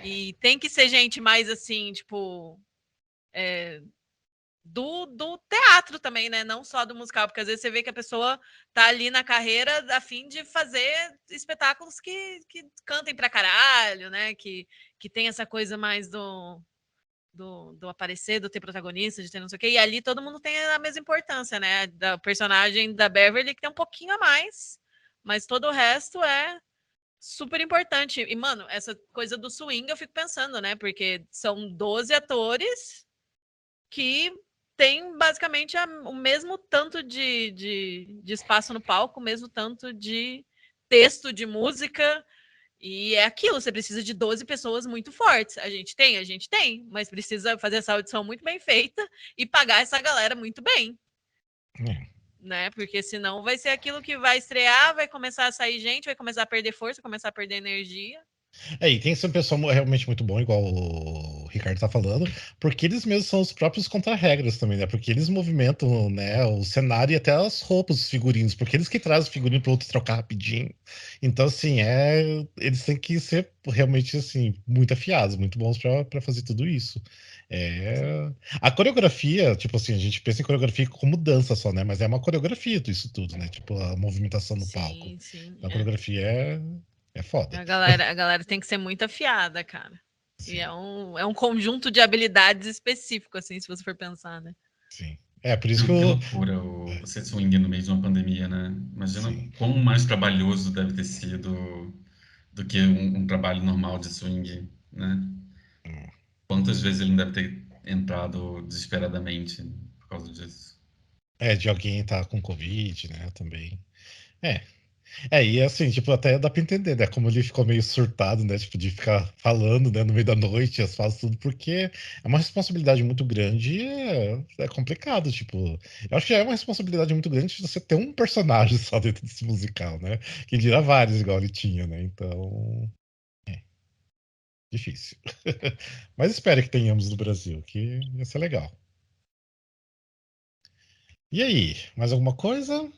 E tem que ser gente mais, assim, tipo... do teatro também, né? Não só do musical, porque às vezes você vê que a pessoa tá ali na carreira a fim de fazer espetáculos que cantem pra caralho, né? Que tem essa coisa mais do aparecer, do ter protagonista, de ter não sei o quê. E ali todo mundo tem a mesma importância, né? Da personagem da Beverly, que tem um pouquinho a mais, mas todo o resto é super importante. E, mano, essa coisa do swing eu fico pensando, né? Porque são 12 atores que tem basicamente o mesmo tanto de espaço no palco, o mesmo tanto de texto, de música, E é aquilo, você precisa de 12 pessoas muito fortes. A gente tem, mas precisa fazer essa audição muito bem feita e pagar essa galera muito bem. Né? Porque senão vai ser aquilo que vai estrear, vai começar a sair gente, vai começar a perder força, vai começar a perder energia. E tem que ser um pessoal realmente muito bom, igual o Ricardo tá falando, porque eles mesmos são os próprios contra-regras também, né? Porque eles movimentam, né, o cenário e até as roupas, os figurinos, porque eles que trazem o figurino para outro trocar rapidinho. Então, assim, eles têm que ser realmente, assim, muito afiados, muito bons para fazer tudo isso. A coreografia, tipo assim, a gente pensa em coreografia como dança só, né? Mas é uma coreografia disso tudo, né? Tipo, a movimentação no palco. Sim. A coreografia é foda. A galera tem que ser muito afiada, cara. Sim. E é um conjunto de habilidades específico, assim, se você for pensar, né? Sim. Por isso que que loucura você swing no meio de uma pandemia, né? Imagina quão mais trabalhoso deve ter sido do que um trabalho normal de swing, né? Quantas vezes ele não deve ter entrado desesperadamente por causa disso? De alguém tá com Covid, né, também. E assim, tipo, até dá pra entender, né, como ele ficou meio surtado, né, tipo, de ficar falando, né, no meio da noite, as falas, tudo, porque é uma responsabilidade muito grande e é complicado, tipo, eu acho que é uma responsabilidade muito grande você ter um personagem só dentro desse musical, né, que dirá vários, igual ele tinha, né, então, difícil. Mas espero que tenhamos no Brasil, que ia ser legal. E aí, mais alguma coisa?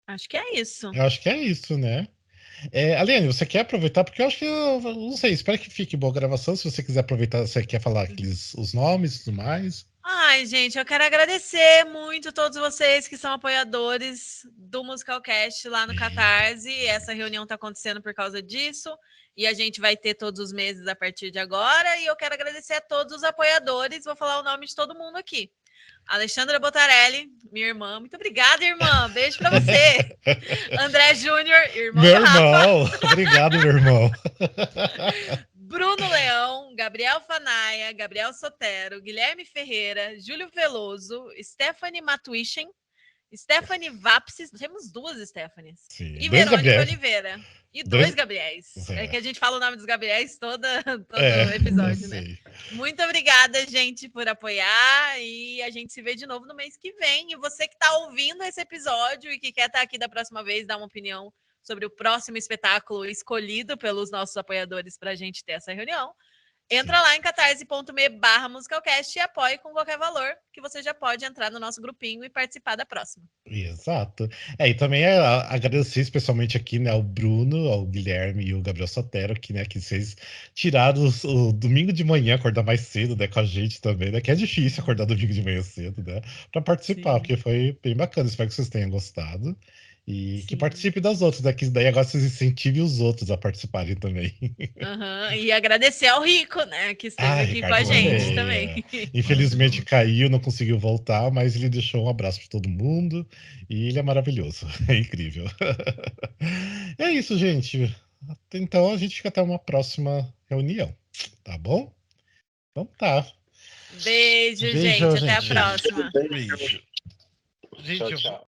Acho que é isso. Eu acho que é isso, né? Aliane, você quer aproveitar? Porque eu acho que, não sei, espero que fique boa a gravação. Se você quiser aproveitar, você quer falar os nomes e tudo mais. Ai, gente, eu quero agradecer muito a todos vocês que são apoiadores do Musicalcast lá no Catarse. Essa reunião está acontecendo por causa disso. E a gente vai ter todos os meses a partir de agora. E eu quero agradecer a todos os apoiadores. Vou falar o nome de todo mundo aqui. Alexandra Botarelli, minha irmã. Muito obrigada, irmã. Beijo pra você. André Júnior, irmão Meu do Rafa. irmão. Obrigado, meu irmão. Bruno Leão, Gabriel Fanaia, Gabriel Sotero, Guilherme Ferreira, Júlio Veloso, Stephanie Matuichen, Stephanie Vapsis, temos duas Stephanies, Sim, e dois Verônica Gabriéis. Oliveira. E dois Gabriéis. É que a gente fala o nome dos Gabriéis todo episódio, né? Muito obrigada, gente, por apoiar. E a gente se vê de novo no mês que vem. E você que está ouvindo esse episódio e que quer estar aqui da próxima vez, dar uma opinião sobre o próximo espetáculo escolhido pelos nossos apoiadores para a gente ter essa reunião, entra lá em catarse.me/musicalcast e apoie com qualquer valor, que você já pode entrar no nosso grupinho e participar da próxima. Exato. E também agradecer especialmente aqui, né, ao Bruno, ao Guilherme e o Gabriel Sotero, que, né, que vocês tiraram o domingo de manhã, acordar mais cedo, né, com a gente também, né, que é difícil acordar domingo de manhã cedo, né, para participar, porque foi bem bacana. Espero que vocês tenham gostado. E que participe das outras, né? Que daí agora vocês incentivem os outros a participarem também. E agradecer ao Rico, né? Que esteve aqui Ricardo com a gente também. Infelizmente caiu, não conseguiu voltar, mas ele deixou um abraço para todo mundo. E ele é maravilhoso. É incrível. É isso, gente. Então a gente fica até uma próxima reunião. Tá bom? Então tá. Beijo, gente. Até a próxima. Beijo. Gente, tchau, tchau.